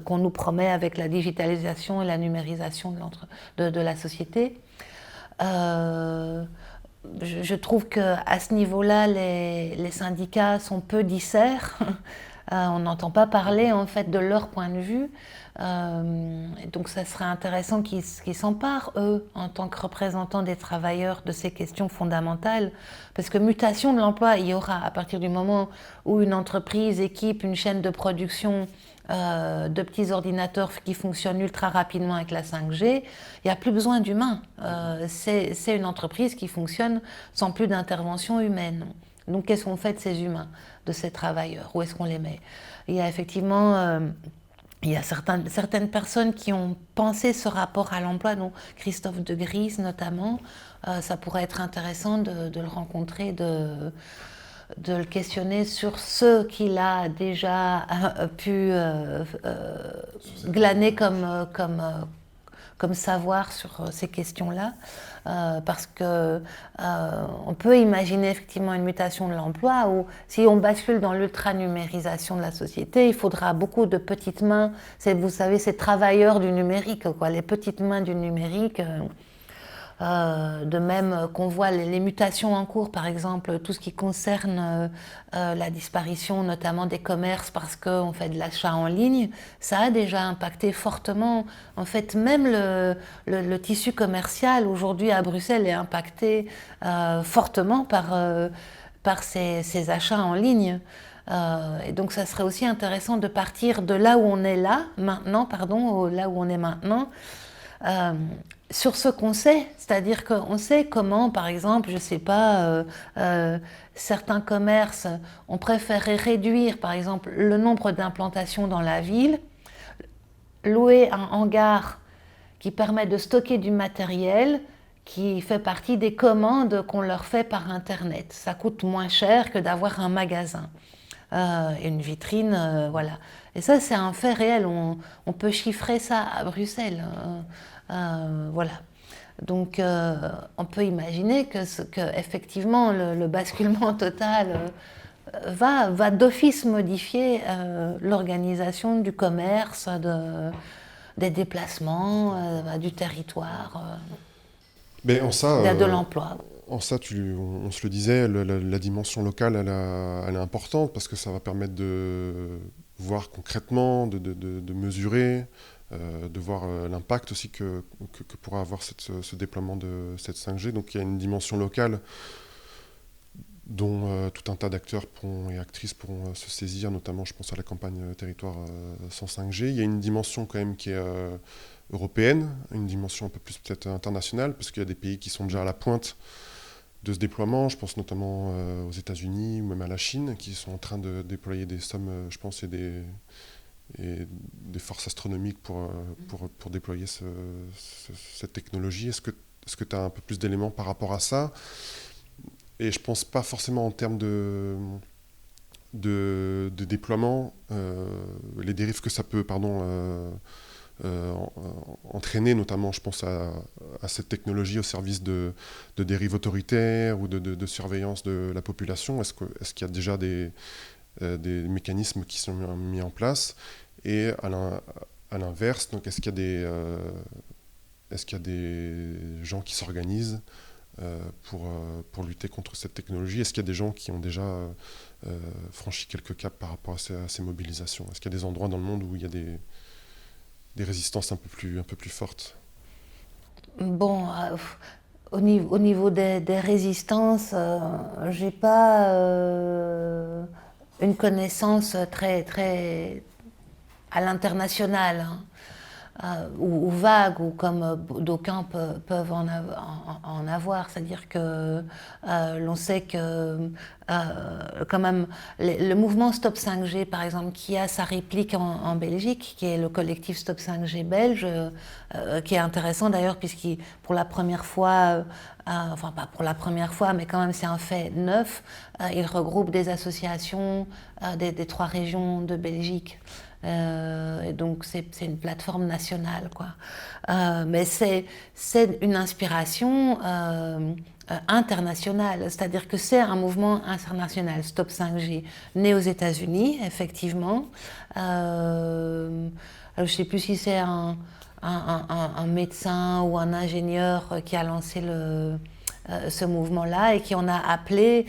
qu'on nous promet avec la digitalisation et la numérisation de la société. Je trouve qu'à ce niveau-là, les syndicats sont peu disserts. On n'entend pas parler en fait de leur point de vue. Donc ça serait intéressant qu'ils s'emparent, eux, en tant que représentants des travailleurs, de ces questions fondamentales. Parce que mutation de l'emploi, il y aura à partir du moment où une entreprise équipe une chaîne de production de petits ordinateurs qui fonctionnent ultra rapidement avec la 5G, il n'y a plus besoin d'humains. C'est une entreprise qui fonctionne sans plus d'intervention humaine. Donc qu'est-ce qu'on fait de ces humains, de ces travailleurs? Où est-ce qu'on les met? Il y a effectivement il y a certaines personnes qui ont pensé ce rapport à l'emploi, dont Christophe de Gries notamment. Ça pourrait être intéressant de le rencontrer, de le questionner sur ce qu'il a déjà pu glaner comme savoir sur ces questions-là. Parce que on peut imaginer effectivement une mutation de l'emploi où si on bascule dans l'ultra-numérisation de la société, il faudra beaucoup de petites mains. Vous savez, ces travailleurs du numérique, quoi, les petites mains du numérique. De même qu'on voit les mutations en cours, par exemple, tout ce qui concerne la disparition notamment des commerces parce qu'on fait de l'achat en ligne, ça a déjà impacté fortement. En fait, même le tissu commercial aujourd'hui à Bruxelles est impacté fortement par ces achats en ligne. Et donc ça serait aussi intéressant de partir de là où on est là où on est maintenant, euh, sur ce qu'on sait, c'est-à-dire qu'on sait comment, par exemple, je ne sais pas, certains commerces ont préféré réduire, par exemple, le nombre d'implantations dans la ville, louer un hangar qui permet de stocker du matériel qui fait partie des commandes qu'on leur fait par Internet. Ça coûte moins cher que d'avoir un magasin. Une vitrine, voilà. Et ça, c'est un fait réel. On peut chiffrer ça à Bruxelles. Voilà. Donc, on peut imaginer que effectivement, le basculement total va d'office modifier l'organisation du commerce, des déplacements, du territoire, Mais de l'emploi. en ça on se le disait, la dimension locale, elle est importante parce que ça va permettre de voir concrètement, de mesurer, de voir l'impact aussi que pourra avoir ce déploiement de cette 5G. Donc il y a une dimension locale dont tout un tas d'acteurs et actrices pourront se saisir, notamment je pense à la campagne Territoire sans 5G. Il y a une dimension quand même qui est européenne, une dimension un peu plus peut-être internationale, parce qu'il y a des pays qui sont déjà à la pointe de ce déploiement. Je pense notamment aux États-Unis ou même à la Chine, qui sont en train de déployer des sommes, je pense, et des forces astronomiques pour déployer cette technologie. Est-ce que tu as un peu plus d'éléments par rapport à ça? et je pense pas forcément en termes de déploiement, les dérives que ça peut entraîner, notamment je pense à cette technologie au service de dérives autoritaires ou de surveillance de la population. Est-ce qu'il y a déjà des mécanismes qui sont mis en place? Et à l'inverse, donc est-ce qu'il y a des gens qui s'organisent pour lutter contre cette technologie? Est-ce qu'il y a des gens qui ont déjà franchi quelques caps par rapport à ces mobilisations? Est-ce qu'il y a des endroits dans le monde où il y a des résistances un peu plus fortes? Bon, au niveau des résistances, j'ai pas une connaissance très à l'international, hein, ou vague, ou comme d'aucuns peuvent en avoir. C'est-à-dire que l'on sait que quand même le mouvement Stop 5G, par exemple, qui a sa réplique en Belgique, qui est le collectif Stop 5G belge, qui est intéressant d'ailleurs, puisqu'il, pour la première fois, enfin pas pour la première fois, mais quand même c'est un fait neuf, il regroupe des associations des 3 régions de Belgique. Et donc c'est une plateforme nationale, quoi. Mais c'est une inspiration internationale, c'est-à-dire que c'est un mouvement international, Stop 5G, né aux États-Unis, effectivement. Alors, je ne sais plus si c'est un médecin ou un ingénieur qui a lancé ce mouvement-là et qui en a appelé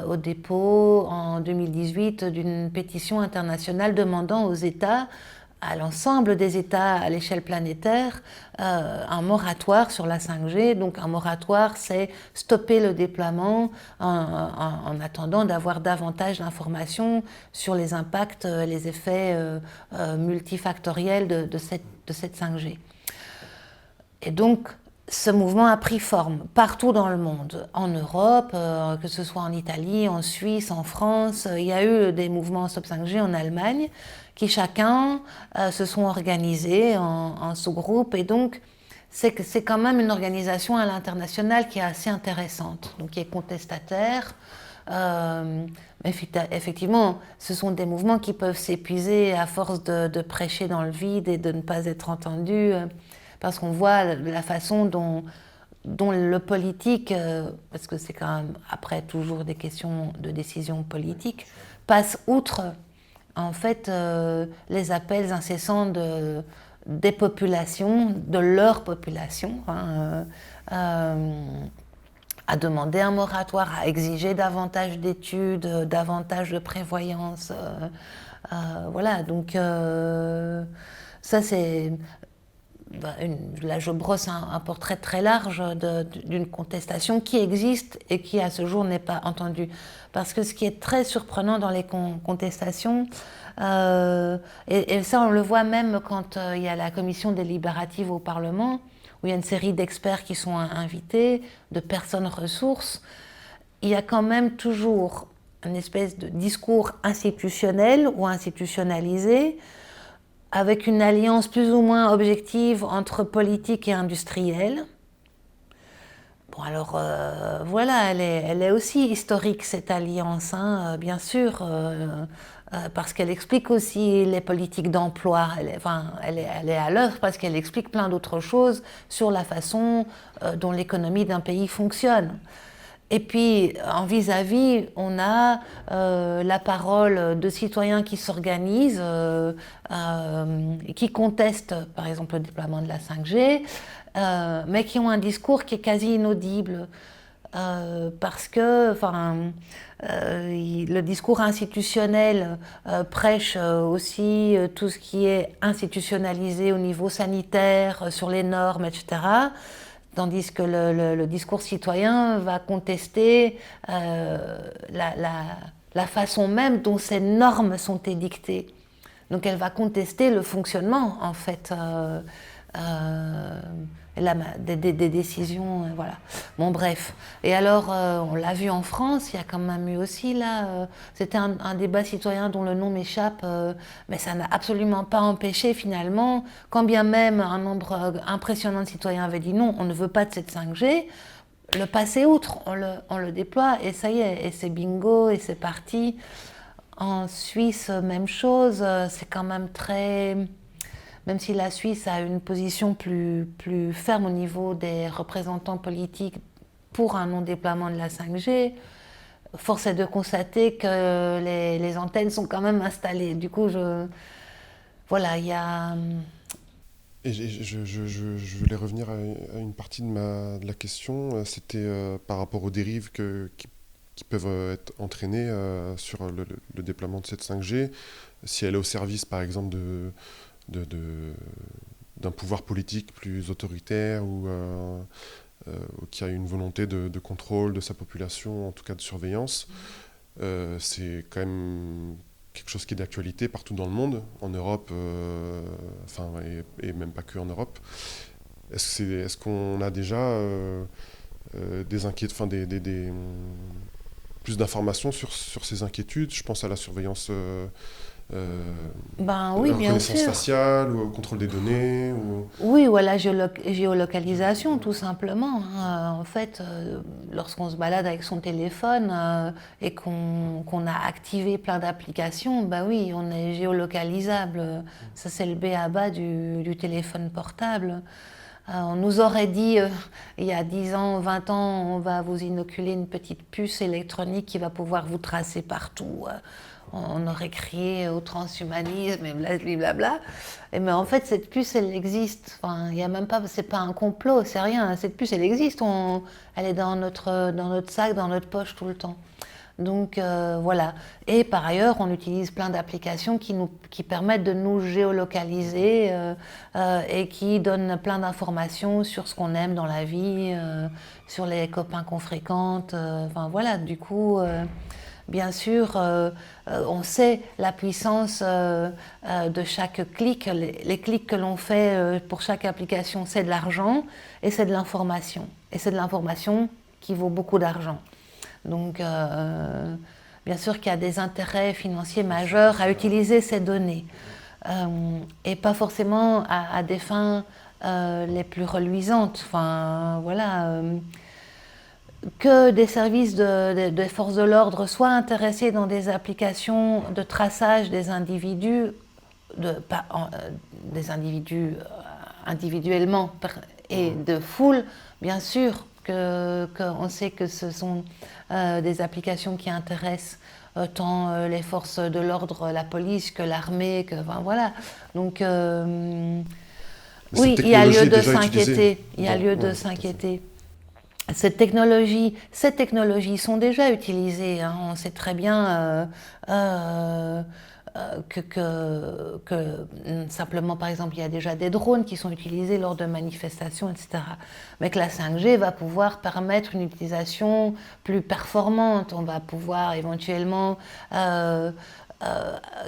au dépôt en 2018 d'une pétition internationale demandant aux États, à l'ensemble des États à l'échelle planétaire, un moratoire sur la 5G. Donc un moratoire, c'est stopper le déploiement en attendant d'avoir davantage d'informations sur les impacts, les effets multifactoriels de cette 5G. Et donc, ce mouvement a pris forme partout dans le monde, en Europe, que ce soit en Italie, en Suisse, en France. Il y a eu des mouvements Stop 5G en Allemagne qui chacun se sont organisés en sous-groupes. Et donc, c'est quand même une organisation à l'international qui est assez intéressante, donc qui est contestataire. Effectivement, ce sont des mouvements qui peuvent s'épuiser à force de prêcher dans le vide et de ne pas être entendus. Parce qu'on voit la façon dont le politique, parce que c'est quand même après toujours des questions de décision politique, passe outre en fait les appels incessants des populations, de leur population, à demander un moratoire, à exiger davantage d'études, davantage de prévoyance. Voilà, donc ça c'est... Là, je brosse un portrait très large d'une contestation qui existe et qui, à ce jour, n'est pas entendue. Parce que ce qui est très surprenant dans les contestations, et ça, on le voit même quand il y a la commission délibérative au Parlement, où il y a une série d'experts qui sont invités, de personnes ressources, il y a quand même toujours une espèce de discours institutionnel ou institutionnalisé, avec une alliance plus ou moins objective entre politique et industriel. Bon alors voilà, elle est aussi historique cette alliance, hein, bien sûr, parce qu'elle explique aussi les politiques d'emploi. Elle est à l'œuvre parce qu'elle explique plein d'autres choses sur la façon dont l'économie d'un pays fonctionne. Et puis, en vis-à-vis, on a la parole de citoyens qui s'organisent, qui contestent, par exemple, le déploiement de la 5G, mais qui ont un discours qui est quasi inaudible, parce que, le discours institutionnel prêche aussi tout ce qui est institutionnalisé au niveau sanitaire, sur les normes, etc., tandis que le discours citoyen va contester la façon même dont ces normes sont édictées. Donc elle va contester le fonctionnement, en fait, des décisions, voilà. Bon, bref. Et alors, on l'a vu en France, il y a quand même eu aussi, là, c'était un débat citoyen dont le nom m'échappe, mais ça n'a absolument pas empêché, finalement, quand bien même un nombre impressionnant de citoyens avait dit non, on ne veut pas de cette 5G, le passer outre, on le déploie et ça y est, et c'est bingo, et c'est parti. En Suisse, même chose, c'est quand même très... Même si la Suisse a une position plus ferme au niveau des représentants politiques pour un non-déploiement de la 5G, force est de constater que les antennes sont quand même installées. Du coup, voilà, il y a... Et je voulais revenir à une partie de la question, c'était par rapport aux dérives qui peuvent être entraînées sur le déploiement de cette 5G, si elle est au service par exemple de, de- d'un pouvoir politique plus autoritaire ou qui a une volonté de contrôle de sa population, en tout cas de surveillance. C'est quand même quelque chose qui est d'actualité partout dans le monde, en Europe, enfin, et même pas que en Europe. Est-ce qu'on a déjà des inquiétudes, enfin, plus d'informations sur ces inquiétudes? Je pense à la surveillance, euh, Ben oui, bien reconnaissance sûr. faciale ou au contrôle des données. Oui, ou à la géolocalisation, tout simplement, hein. En fait, lorsqu'on se balade avec son téléphone et qu'on a activé plein d'applications, ben oui, on est géolocalisable. Ça, c'est le b.a.-ba du téléphone portable. On nous aurait dit, il y a 10 ans, 20 ans, on va vous inoculer une petite puce électronique qui va pouvoir vous tracer partout. On aurait crié au transhumanisme et blablabla. Mais en fait, cette puce, elle existe. Enfin, il y a même pas, c'est pas un complot, c'est rien. Cette puce, elle existe. Elle est dans notre sac, dans notre poche tout le temps. Donc voilà. Et par ailleurs, on utilise plein d'applications qui permettent de nous géolocaliser et qui donnent plein d'informations sur ce qu'on aime dans la vie, sur les copains qu'on fréquente. Enfin voilà, du coup, bien sûr, on sait la puissance de chaque clic. Les clics que l'on fait pour chaque application, c'est de l'argent et c'est de l'information. Et c'est de l'information qui vaut beaucoup d'argent. Donc, bien sûr qu'il y a des intérêts financiers majeurs à utiliser ces données. Et pas forcément à des fins les plus reluisantes. Enfin, voilà. Que des services des forces de l'ordre soient intéressés dans des applications de traçage des individus, des individus individuellement et de foule, bien sûr qu'on sait que ce sont des applications qui intéressent tant les forces de l'ordre, la police, que l'armée, que enfin, voilà. Donc Mais cette oui, il y a technologie lieu est de déjà utilisée s'inquiéter. Il y a lieu ouais, de tout à fait. s'inquiéter. Ces technologies sont déjà utilisées, hein. On sait très bien euh, simplement, par exemple, il y a déjà des drones qui sont utilisés lors de manifestations, etc. Mais que la 5G va pouvoir permettre une utilisation plus performante. On va pouvoir éventuellement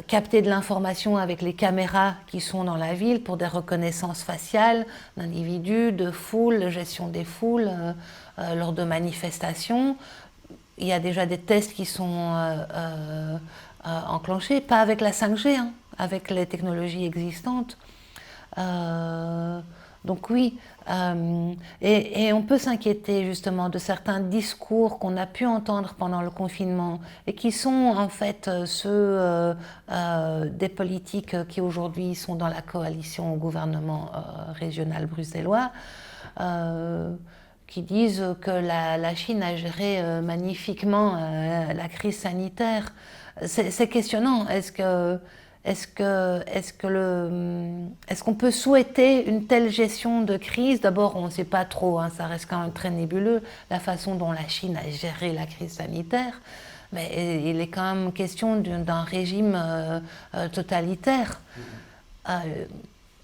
capter de l'information avec les caméras qui sont dans la ville pour des reconnaissances faciales d'individus, de foules, gestion des foules lors de manifestations. Il y a déjà des tests qui sont enclenchés, pas avec la 5G, hein, avec les technologies existantes. Euh, donc oui, et on peut s'inquiéter justement de certains discours qu'on a pu entendre pendant le confinement et qui sont en fait ceux des politiques qui aujourd'hui sont dans la coalition au gouvernement régional bruxellois. Euh, qui disent que la Chine a géré magnifiquement la crise sanitaire. C'est questionnant. Est-ce qu'on peut souhaiter une telle gestion de crise? D'abord, on ne sait pas trop, hein, ça reste quand même très nébuleux, la façon dont la Chine a géré la crise sanitaire. Mais il est quand même question d'un régime totalitaire. Euh,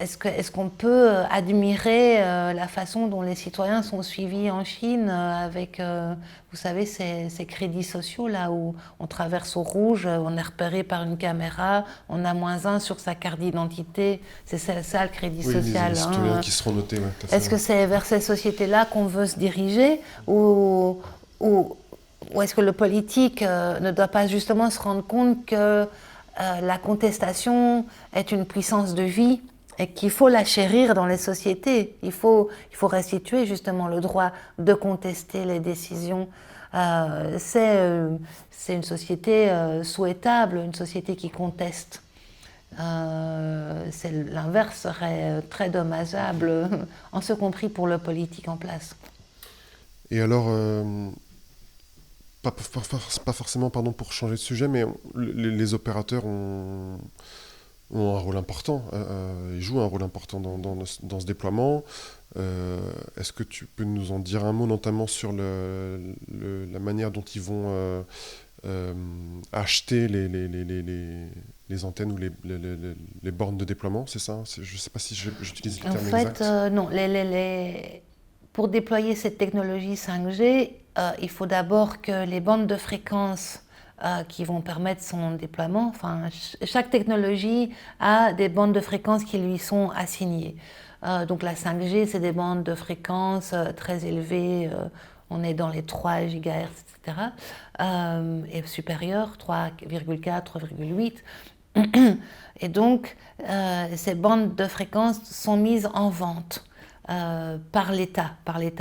est-ce qu'on peut admirer la façon dont les citoyens sont suivis en Chine avec, vous savez, ces crédits sociaux là où on traverse au rouge, on est repéré par une caméra, on a -1 sur sa carte d'identité, c'est ça le crédit Oui, les social, citoyens hein. qui seront notés, ouais, tout à fait, Est-ce ouais. que c'est vers ces sociétés-là qu'on veut se diriger ou, ou est-ce que le politique ne doit pas justement se rendre compte que la contestation est une puissance de vie et qu'il faut la chérir dans les sociétés. Il faut restituer justement le droit de contester les décisions. C'est une société souhaitable, une société qui conteste. L'inverse serait très dommageable, en ce compris pour le politique en place. Et alors, pas forcément pardon, pour changer de sujet, mais les opérateurs ont un rôle important, ils jouent un rôle important dans ce déploiement. Est-ce que tu peux nous en dire un mot, notamment sur la manière dont ils vont acheter les antennes ou les bornes de déploiement, c'est ça? Je ne sais pas si j'utilise le terme exact. Non. Pour déployer cette technologie 5G, il faut d'abord que les bandes de fréquences qui vont permettre son déploiement, chaque technologie a des bandes de fréquences qui lui sont assignées. Donc la 5G, c'est des bandes de fréquences très élevées, on est dans les 3 GHz, etc. Et supérieurs, 3,4, 3,8. Et donc, ces bandes de fréquences sont mises en vente par l'État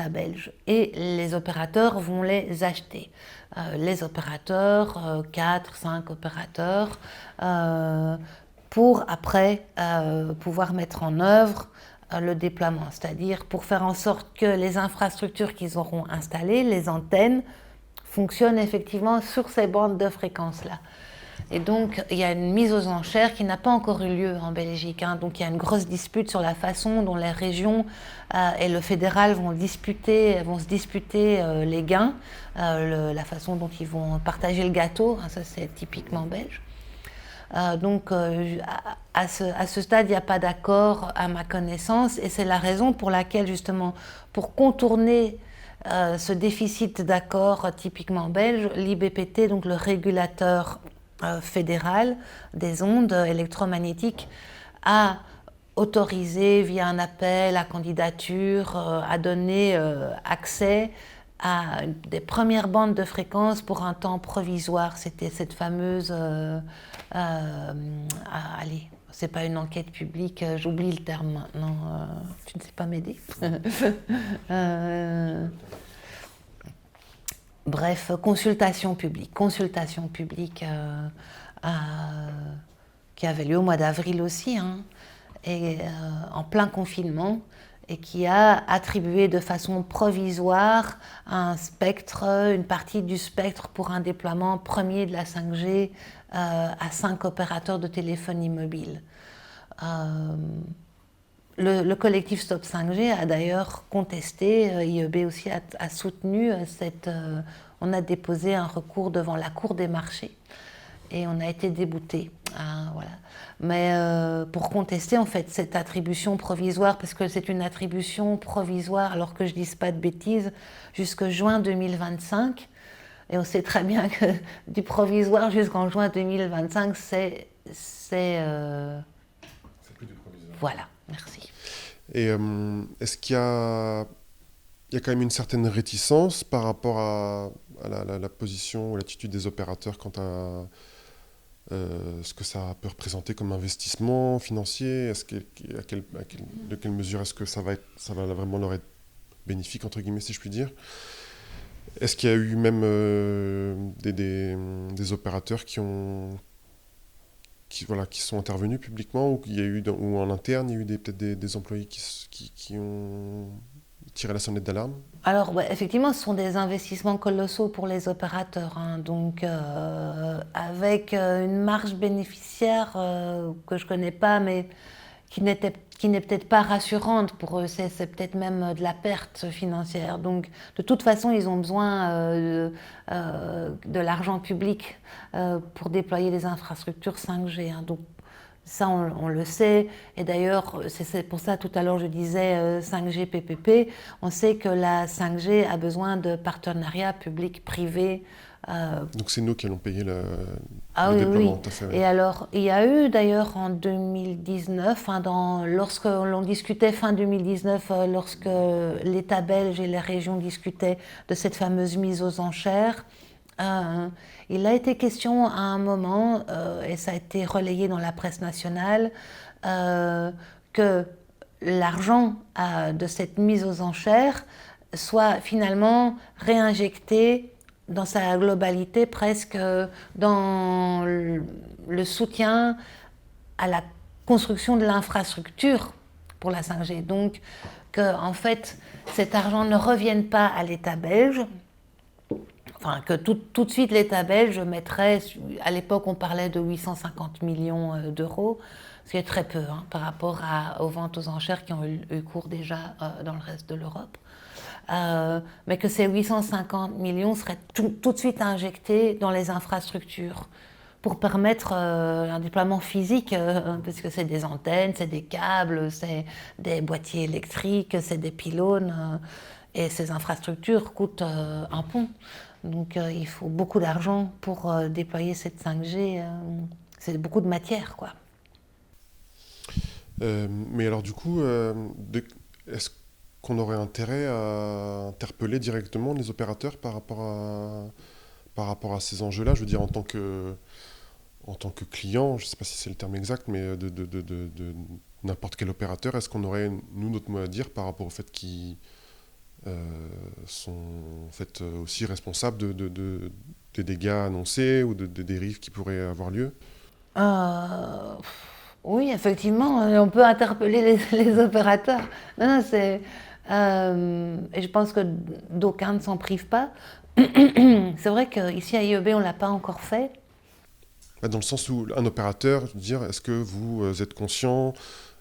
belge. Et les opérateurs vont les acheter. Les opérateurs, 4, 5 opérateurs, pour après pouvoir mettre en œuvre le déploiement, c'est-à-dire pour faire en sorte que les infrastructures qu'ils auront installées, les antennes, fonctionnent effectivement sur ces bandes de fréquences-là. Et donc, il y a une mise aux enchères qui n'a pas encore eu lieu en Belgique. Donc, il y a une grosse dispute sur la façon dont les régions et le fédéral vont se disputer les gains, la façon dont ils vont partager le gâteau. Ça, c'est typiquement belge. Donc, à ce stade, il n'y a pas d'accord à ma connaissance. Et c'est la raison pour laquelle, justement, pour contourner ce déficit d'accord typiquement belge, l'IBPT, donc le régulateur fédéral des ondes électromagnétiques, a autorisé via un appel à candidature, à donner accès à des premières bandes de fréquences pour un temps provisoire. C'était cette fameuse... allez, c'est pas une enquête publique, j'oublie le terme maintenant, tu ne sais pas m'aider. Bref, consultation publique qui avait lieu au mois d'avril aussi, et en plein confinement, et qui a attribué de façon provisoire un spectre, une partie du spectre pour un déploiement premier de la 5G à 5 opérateurs de téléphonie mobile. Le collectif Stop 5G a d'ailleurs contesté, IEB aussi a soutenu on a déposé un recours devant la Cour des marchés et on a été débouté. Voilà. Mais pour contester en fait cette attribution provisoire, parce que c'est une attribution provisoire, alors que je ne dise pas de bêtises, jusqu'en juin 2025. Et on sait très bien que du provisoire jusqu'en juin 2025, c'est plus du provisoire. Voilà, merci. Et est-ce qu'il y a quand même une certaine réticence par rapport à la position ou l'attitude des opérateurs quant à ce que ça peut représenter comme investissement financier? De quelle mesure est-ce que ça va vraiment leur être bénéfique, entre guillemets, si je puis dire? Est-ce qu'il y a eu même des opérateurs qui sont intervenus publiquement, ou en interne, il y a eu peut-être des employés qui ont tiré la sonnette d'alarme? Alors, effectivement, ce sont des investissements colossaux pour les opérateurs. Donc, avec une marge bénéficiaire que je ne connais pas, mais qui n'est peut-être pas rassurante pour eux. C'est peut-être même de la perte financière. Donc, de toute façon, ils ont besoin de l'argent public pour déployer les infrastructures 5G. Donc, ça, on le sait. Et d'ailleurs, c'est pour ça, tout à l'heure, je disais 5G PPP. On sait que la 5G a besoin de partenariats publics-privés. Donc c'est nous qui allons payer le oui, déploiement. Oui. Tout à fait, Et alors, il y a eu d'ailleurs en 2019, lorsque l'on discutait fin 2019, lorsque l'État belge et les régions discutaient de cette fameuse mise aux enchères, il a été question à un moment, et ça a été relayé dans la presse nationale, que l'argent de cette mise aux enchères soit finalement réinjecté dans sa globalité presque dans le soutien à la construction de l'infrastructure pour la 5G. Donc que en fait cet argent ne revienne pas à l'État belge, enfin que tout de suite l'État belge mettrait, à l'époque on parlait de 850 millions d'euros, ce qui est très peu par rapport aux ventes aux enchères qui ont eu cours déjà dans le reste de l'Europe. Mais que ces 850 millions seraient tout de suite injectés dans les infrastructures pour permettre un déploiement physique, parce que c'est des antennes, c'est des câbles, c'est des boîtiers électriques, c'est des pylônes, et ces infrastructures coûtent un pont. Donc il faut beaucoup d'argent pour déployer cette 5G, c'est beaucoup de matière, quoi. Mais alors du coup, est-ce qu'on aurait intérêt à interpeller directement les opérateurs par rapport à ces enjeux-là? Je veux dire, en tant que client, je ne sais pas si c'est le terme exact, mais de n'importe quel opérateur, est-ce qu'on aurait, nous, notre mot à dire par rapport au fait qu'ils sont en fait, aussi responsables des dégâts annoncés ou de dérives qui pourraient avoir lieu? Oui, effectivement, on peut interpeller les opérateurs. Non, et je pense que d'aucuns ne s'en privent pas. C'est vrai qu'ici à IEB, on ne l'a pas encore fait. Dans le sens où un opérateur, je veux dire, est-ce que vous êtes conscient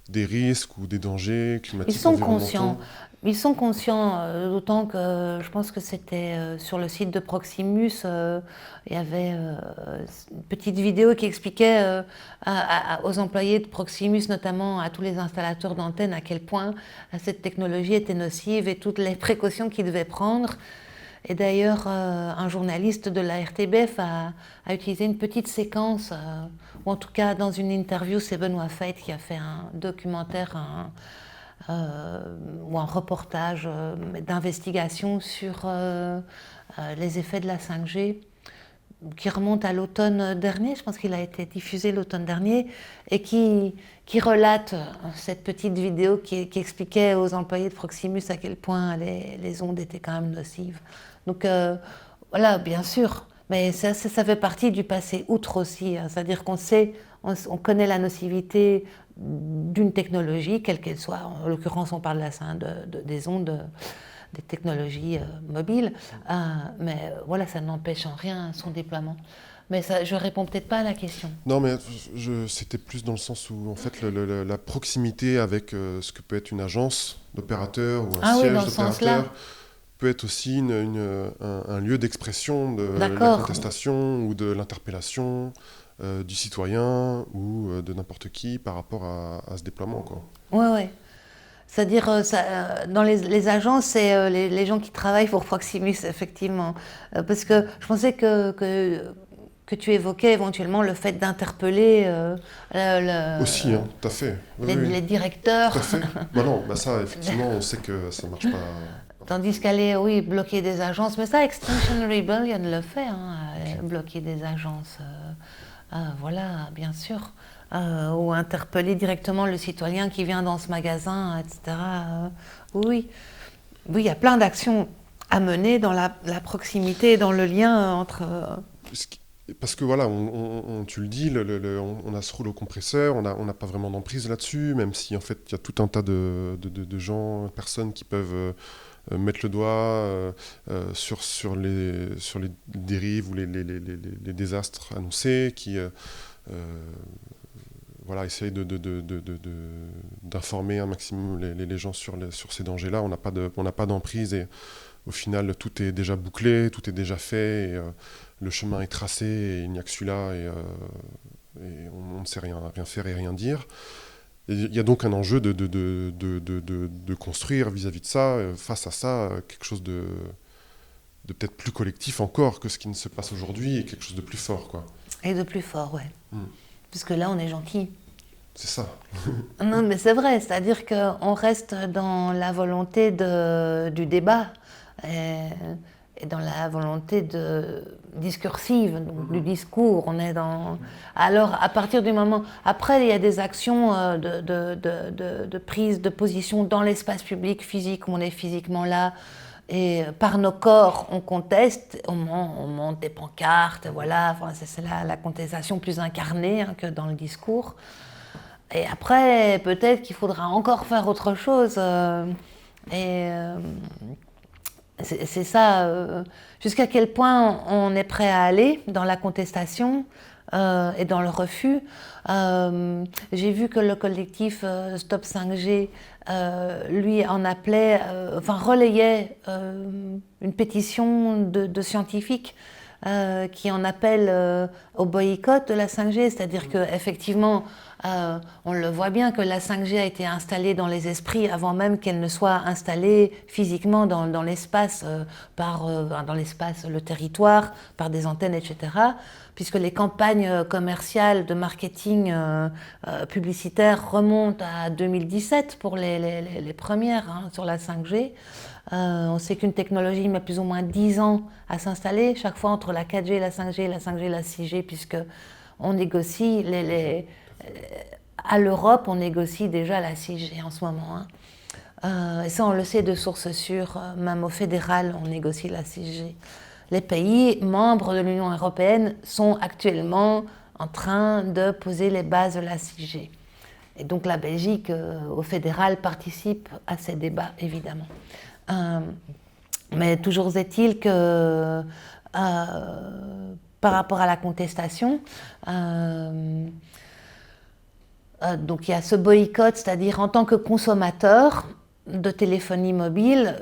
des risques ou des dangers climatiques, environnementaux? Ils sont conscients, d'autant que je pense que c'était sur le site de Proximus, il y avait une petite vidéo qui expliquait aux employés de Proximus, notamment à tous les installateurs d'antennes, à quel point cette technologie était nocive et toutes les précautions qu'ils devaient prendre. Et d'ailleurs, un journaliste de la RTBF a utilisé une petite séquence, ou en tout cas dans une interview, c'est Benoît Feit qui a fait un documentaire, ou un reportage d'investigation sur les effets de la 5G, qui remonte à l'automne dernier, je pense qu'il a été diffusé l'automne dernier, et qui relate cette petite vidéo qui expliquait aux employés de Proximus à quel point les ondes étaient quand même nocives. Donc voilà, bien sûr, mais ça fait partie du passé outre aussi, c'est-à-dire on connaît la nocivité d'une technologie, quelle qu'elle soit. En l'occurrence, on parle des ondes, des technologies mobiles, mais voilà, ça n'empêche en rien son déploiement. Mais ça, je réponds peut-être pas à la question. Non, mais c'était plus dans le sens où, en fait, la proximité avec ce que peut être une agence d'opérateur ou un siège d'opérateur peut être aussi un lieu d'expression de la contestation ou de l'interpellation du citoyen ou de n'importe qui par rapport à ce déploiement, quoi. Ouais. C'est-à-dire, dans les agences, c'est les gens qui travaillent pour Proximus, effectivement. Parce que je pensais que tu évoquais éventuellement le fait d'interpeller aussi, tout à fait. Les directeurs. Tout à fait. Non, ça, effectivement, on sait que ça ne marche pas. Tandis qu'aller, bloquer des agences, mais ça, Extinction Rebellion le fait, bloquer des agences. Voilà, bien sûr. Ou interpeller directement le citoyen qui vient dans ce magasin, etc. Oui, il y a plein d'actions à mener dans la proximité, dans le lien entre... Parce que voilà, tu le dis, on a ce rouleau compresseur, on n'a pas vraiment d'emprise là-dessus, même si en fait il y a tout un tas de gens, personnes qui peuvent mettre le doigt sur les dérives ou les désastres annoncés, qui essayent d'informer un maximum les gens sur ces dangers-là. On n'a pas d'emprise et au final tout est déjà bouclé, tout est déjà fait. Et, le chemin est tracé et il n'y a que celui-là et on ne sait rien faire et rien dire. Il y a donc un enjeu de construire vis-à-vis de ça, face à ça, quelque chose de peut-être plus collectif encore que ce qui ne se passe aujourd'hui et quelque chose de plus fort, quoi. Et de plus fort, ouais. Parce que là, on est gentil. C'est ça. Non, mais c'est vrai, c'est-à-dire qu'on reste dans la volonté du débat. et dans la volonté discursive, donc du discours. On est dans... Alors, à partir du moment... Après, il y a des actions de prise de position dans l'espace public physique, où on est physiquement là, et par nos corps, on conteste, on monte des pancartes, voilà, enfin, c'est la contestation plus incarnée que dans le discours. Et après, peut-être qu'il faudra encore faire autre chose. C'est ça, jusqu'à quel point on est prêt à aller dans la contestation et dans le refus. J'ai vu que le collectif Stop 5G, lui, en appelait, relayait une pétition de scientifiques qui en appellent au boycott de la 5G, c'est-à-dire qu'effectivement, on le voit bien que la 5G a été installée dans les esprits avant même qu'elle ne soit installée physiquement dans l'espace, dans l'espace, le territoire, par des antennes, etc. Puisque les campagnes commerciales de marketing publicitaire remontent à 2017 pour les premières sur la 5G. On sait qu'une technologie met plus ou moins 10 ans à s'installer, chaque fois entre la 4G, la 5G, la 5G, la 6G, puisque on négocie à l'Europe, on négocie déjà la 6G en ce moment. Et ça, on le sait de sources sûres, même au fédéral, on négocie la 6G. Les pays membres de l'Union européenne sont actuellement en train de poser les bases de la 6G. Et donc la Belgique, au fédéral, participe à ces débats, évidemment. Mais toujours est-il que par rapport à la contestation, donc il y a ce boycott, c'est-à-dire en tant que consommateur de téléphonie mobile,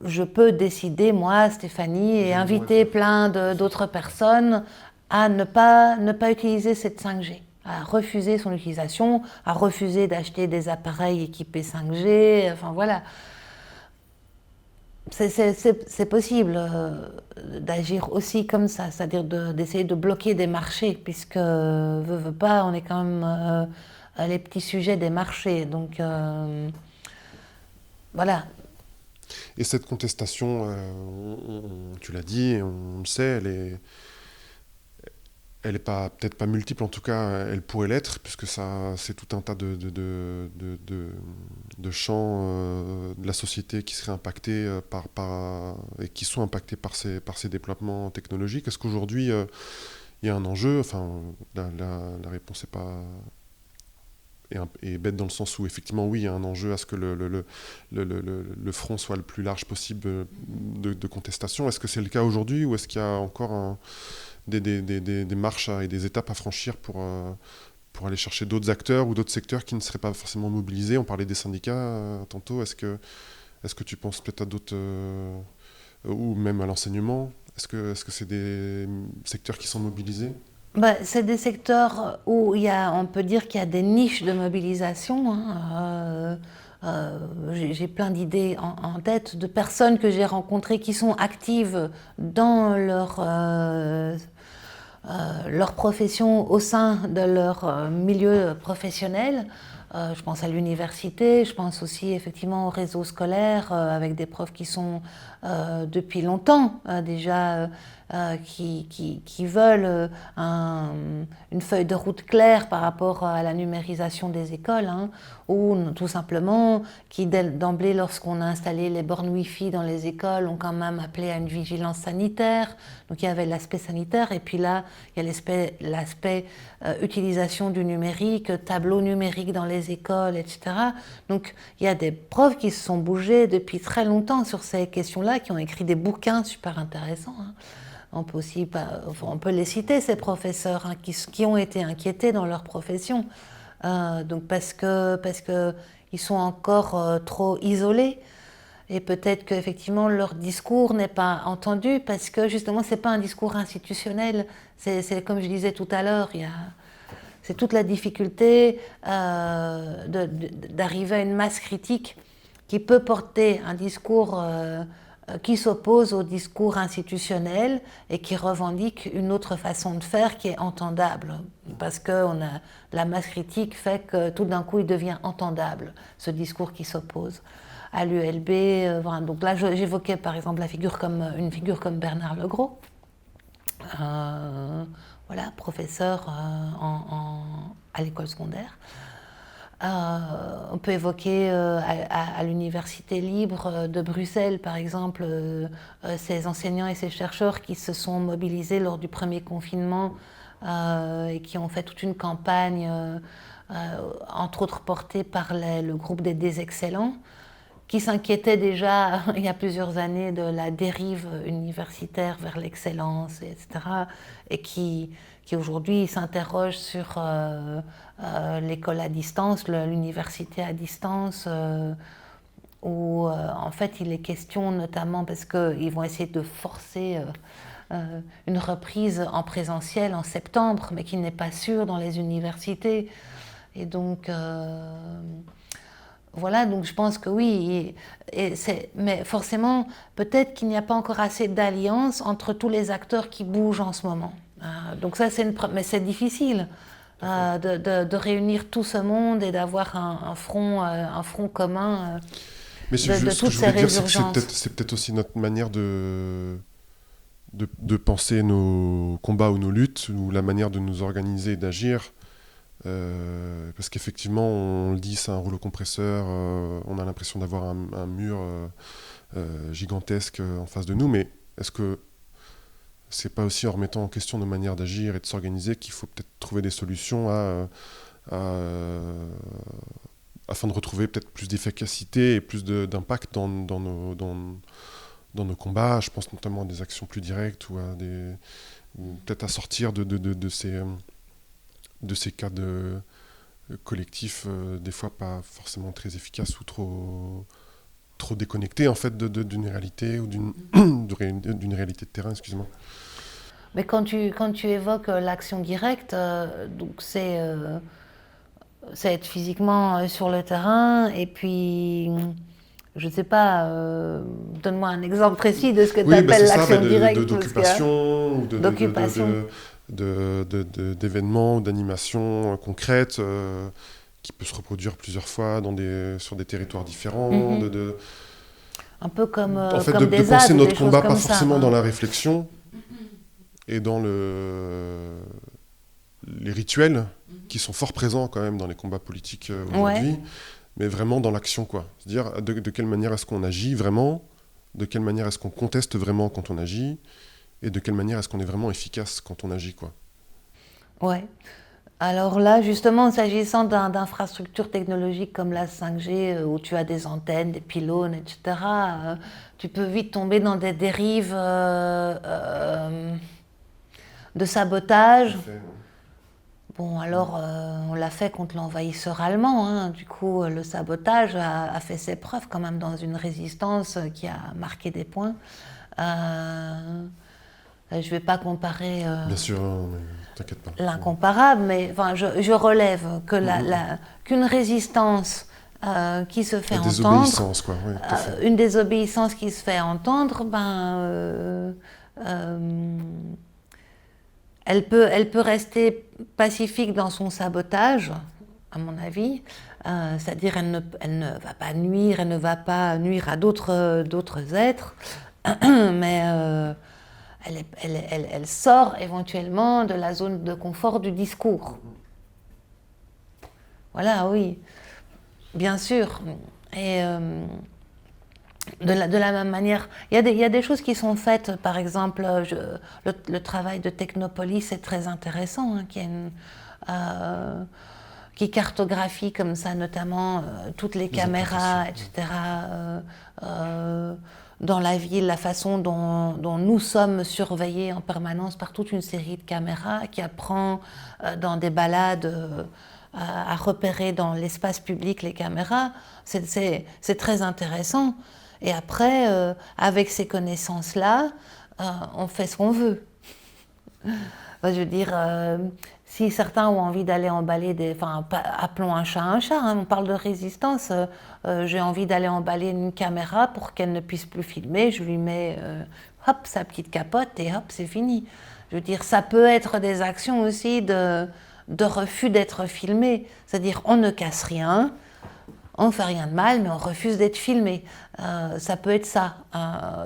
je peux décider, moi, Stéphanie, et inviter plein d'autres personnes à ne pas utiliser cette 5G, à refuser son utilisation, à refuser d'acheter des appareils équipés 5G, enfin voilà. C'est possible d'agir aussi comme ça, c'est-à-dire d'essayer de bloquer des marchés, puisque veut pas, on est quand même les petits sujets des marchés, donc voilà. Et cette contestation, tu l'as dit, on le sait, elle est peut-être pas multiple, en tout cas, elle pourrait l'être, puisque c'est tout un tas de champs de la société qui seraient impactés et qui sont impactés par ces développements technologiques. Est-ce qu'aujourd'hui, il y a un enjeu? Enfin, la réponse n'est pas... est bête dans le sens où, effectivement, oui, il y a un enjeu à ce que le front soit le plus large possible de contestation. Est-ce que c'est le cas aujourd'hui, ou est-ce qu'il y a encore des marches et des étapes à franchir pour aller chercher d'autres acteurs ou d'autres secteurs qui ne seraient pas forcément mobilisés? On parlait des syndicats tantôt. Est-ce que tu penses peut-être à d'autres, ou même à l'enseignement? Est-ce que c'est des secteurs qui sont mobilisés? C'est des secteurs où on peut dire qu'il y a des niches de mobilisation. J'ai plein d'idées en tête de personnes que j'ai rencontrées qui sont actives dans leur profession au sein de leur milieu professionnel. Je pense à l'université, je pense aussi effectivement au réseau scolaire avec des profs qui sont depuis longtemps déjà qui veulent une feuille de route claire par rapport à la numérisation des écoles, ou tout simplement qui d'emblée, lorsqu'on a installé les bornes Wi-Fi dans les écoles, ont quand même appelé à une vigilance sanitaire. Donc il y avait l'aspect sanitaire, et puis là il y a l'aspect utilisation du numérique, tableau numérique dans les écoles, etc. Donc il y a des profs qui se sont bougés depuis très longtemps sur ces questions-là, qui ont écrit des bouquins super intéressants. On peut les citer, ces professeurs qui ont été inquiétés dans leur profession, donc parce que ils sont encore trop isolés, et peut-être qu'effectivement leur discours n'est pas entendu parce que justement c'est pas un discours institutionnel. C'est comme je disais tout à l'heure, c'est toute la difficulté d'arriver à une masse critique qui peut porter un discours qui s'oppose au discours institutionnel et qui revendique une autre façon de faire qui est entendable. Parce que la masse critique fait que tout d'un coup il devient entendable, ce discours qui s'oppose. À l'ULB, voilà, donc là j'évoquais par exemple une figure comme Bernard Legros, voilà, professeur à l'école secondaire. On peut évoquer à l'Université libre de Bruxelles, par exemple, ces enseignants et ces chercheurs qui se sont mobilisés lors du premier confinement et qui ont fait toute une campagne, entre autres portée par le groupe des Excellents, qui s'inquiétait déjà il y a plusieurs années de la dérive universitaire vers l'excellence, etc. Et qui aujourd'hui s'interroge sur l'école à distance, l'université à distance, où en fait il est question notamment parce qu'ils vont essayer de forcer une reprise en présentiel en septembre, mais qui n'est pas sûre dans les universités. Et donc... voilà, donc je pense que oui, mais forcément, peut-être qu'il n'y a pas encore assez d'alliance entre tous les acteurs qui bougent en ce moment. Donc ça, mais c'est difficile de réunir tout ce monde et d'avoir un front commun mais de toutes ces résurgences. C'est peut-être aussi notre manière de penser nos combats ou nos luttes, ou la manière de nous organiser et d'agir. Parce qu'effectivement, on le dit, c'est un rouleau compresseur, on a l'impression d'avoir un mur gigantesque en face de nous, mais est-ce que c'est pas aussi en remettant en question nos manières d'agir et de s'organiser qu'il faut peut-être trouver des solutions afin de retrouver peut-être plus d'efficacité et plus d'impact dans nos combats? Je pense notamment à des actions plus directes ou peut-être à sortir de ces cas collectifs, des fois pas forcément très efficaces ou trop déconnectés en fait d'une réalité ou d'une réalité de terrain, excusez-moi. Mais quand tu évoques l'action directe, donc c'est être physiquement sur le terrain et puis... Je ne sais pas, donne-moi un exemple précis de ce que tu appelles l'action directe. D'occupation, d'événements, d'animations concrètes qui peut se reproduire plusieurs fois sur des territoires différents. Un peu comme en fait, comme de penser notre combat pas ça, forcément dans la réflexion et dans les rituels qui sont fort présents quand même dans les combats politiques aujourd'hui. Ouais. Mais vraiment dans l'action, quoi. C'est-à-dire de quelle manière est-ce qu'on agit vraiment, de quelle manière est-ce qu'on conteste vraiment quand on agit, et de quelle manière est-ce qu'on est vraiment efficace quand on agit, quoi. Ouais. Alors là, justement, s'agissant d'infrastructures technologiques comme la 5G, où tu as des antennes, des pylônes, etc., tu peux vite tomber dans des dérives de sabotage. Bon, alors, on l'a fait contre l'envahisseur allemand. Hein. Du coup, le sabotage a fait ses preuves quand même dans une résistance qui a marqué des points. Je ne vais pas comparer bien sûr, mais t'inquiète pas. L'incomparable, mais enfin, je relève que qu'une résistance qui se fait entendre, quoi. Oui, une désobéissance qui se fait entendre, elle peut rester pacifique dans son sabotage, à mon avis, c'est-à-dire elle ne va pas nuire, elle ne va pas nuire à d'autres êtres, mais elle sort éventuellement de la zone de confort du discours. Voilà, oui, bien sûr. Et de la même manière, il y a des choses qui sont faites, par exemple, le travail de Technopolis est très intéressant, hein, qui cartographie comme ça notamment toutes les caméras, etc., dans la ville, la façon dont nous sommes surveillés en permanence par toute une série de caméras, qui apprend dans des balades à repérer dans l'espace public les caméras. C'est très intéressant. Et après, avec ces connaissances-là, on fait ce qu'on veut. Je veux dire, si certains ont envie d'aller emballer enfin, appelons un chat, hein, on parle de résistance, j'ai envie d'aller emballer une caméra pour qu'elle ne puisse plus filmer, je lui mets, hop, sa petite capote et hop, c'est fini. Je veux dire, ça peut être des actions aussi de refus d'être filmé, c'est-à-dire on ne casse rien, on ne fait rien de mal, mais on refuse d'être filmé. Ça peut être ça.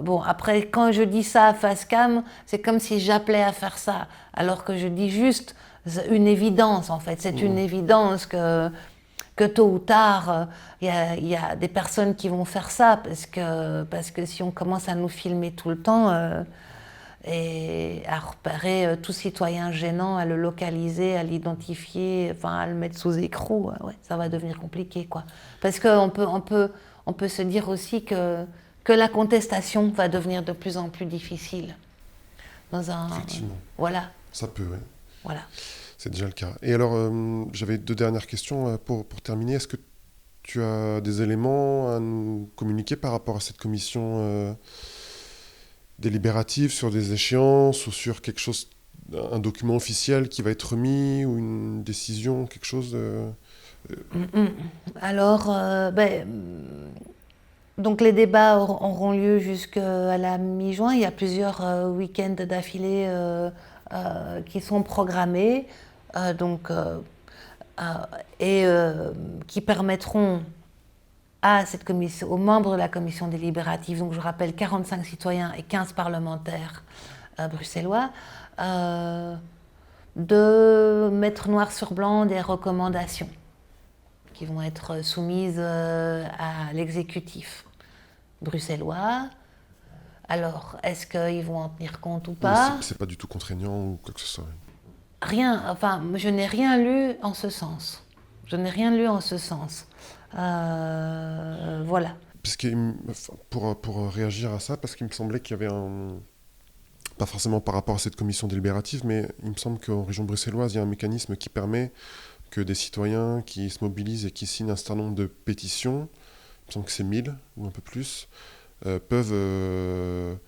Bon, après, quand je dis ça à face cam, c'est comme si j'appelais à faire ça, alors que je dis juste une évidence, en fait. C'est une évidence que tôt ou tard, il y a des personnes qui vont faire ça, parce que si on commence à nous filmer tout le temps, et à repérer tout citoyen gênant, à le localiser, à l'identifier, enfin à le mettre sous écrou, ouais, ça va devenir compliqué, quoi. Parce qu'on on peut se dire aussi que la contestation va devenir de plus en plus difficile. Effectivement. Voilà. Ça peut, oui. Voilà. C'est déjà le cas. Et alors, j'avais 2 dernières questions pour terminer. Est-ce que tu as des éléments à nous communiquer par rapport à cette commission délibérative sur des échéances ou sur quelque chose, un document officiel qui va être remis ou une décision, quelque chose Alors, donc les débats auront lieu jusqu'à la mi-juin. Il y a plusieurs week-ends d'affilée qui sont programmés, donc, et qui permettront à cette commission, aux membres de la commission délibérative, donc je rappelle 45 citoyens et 15 parlementaires bruxellois, de mettre noir sur blanc des recommandations qui vont être soumises à l'exécutif bruxellois. Alors, est-ce qu'ils vont en tenir compte ou pas ? C'est pas du tout contraignant ou quoi que ce soit. Rien, enfin, je n'ai rien lu en ce sens. Je n'ai rien lu en ce sens. Voilà. Parce que, pour réagir à ça, parce qu'il me semblait qu'il y avait pas forcément par rapport à cette commission délibérative, mais il me semble qu'en région bruxelloise, il y a un mécanisme qui permet que des citoyens qui se mobilisent et qui signent un certain nombre de pétitions, il me semble que c'est 1000 ou un peu plus, peuvent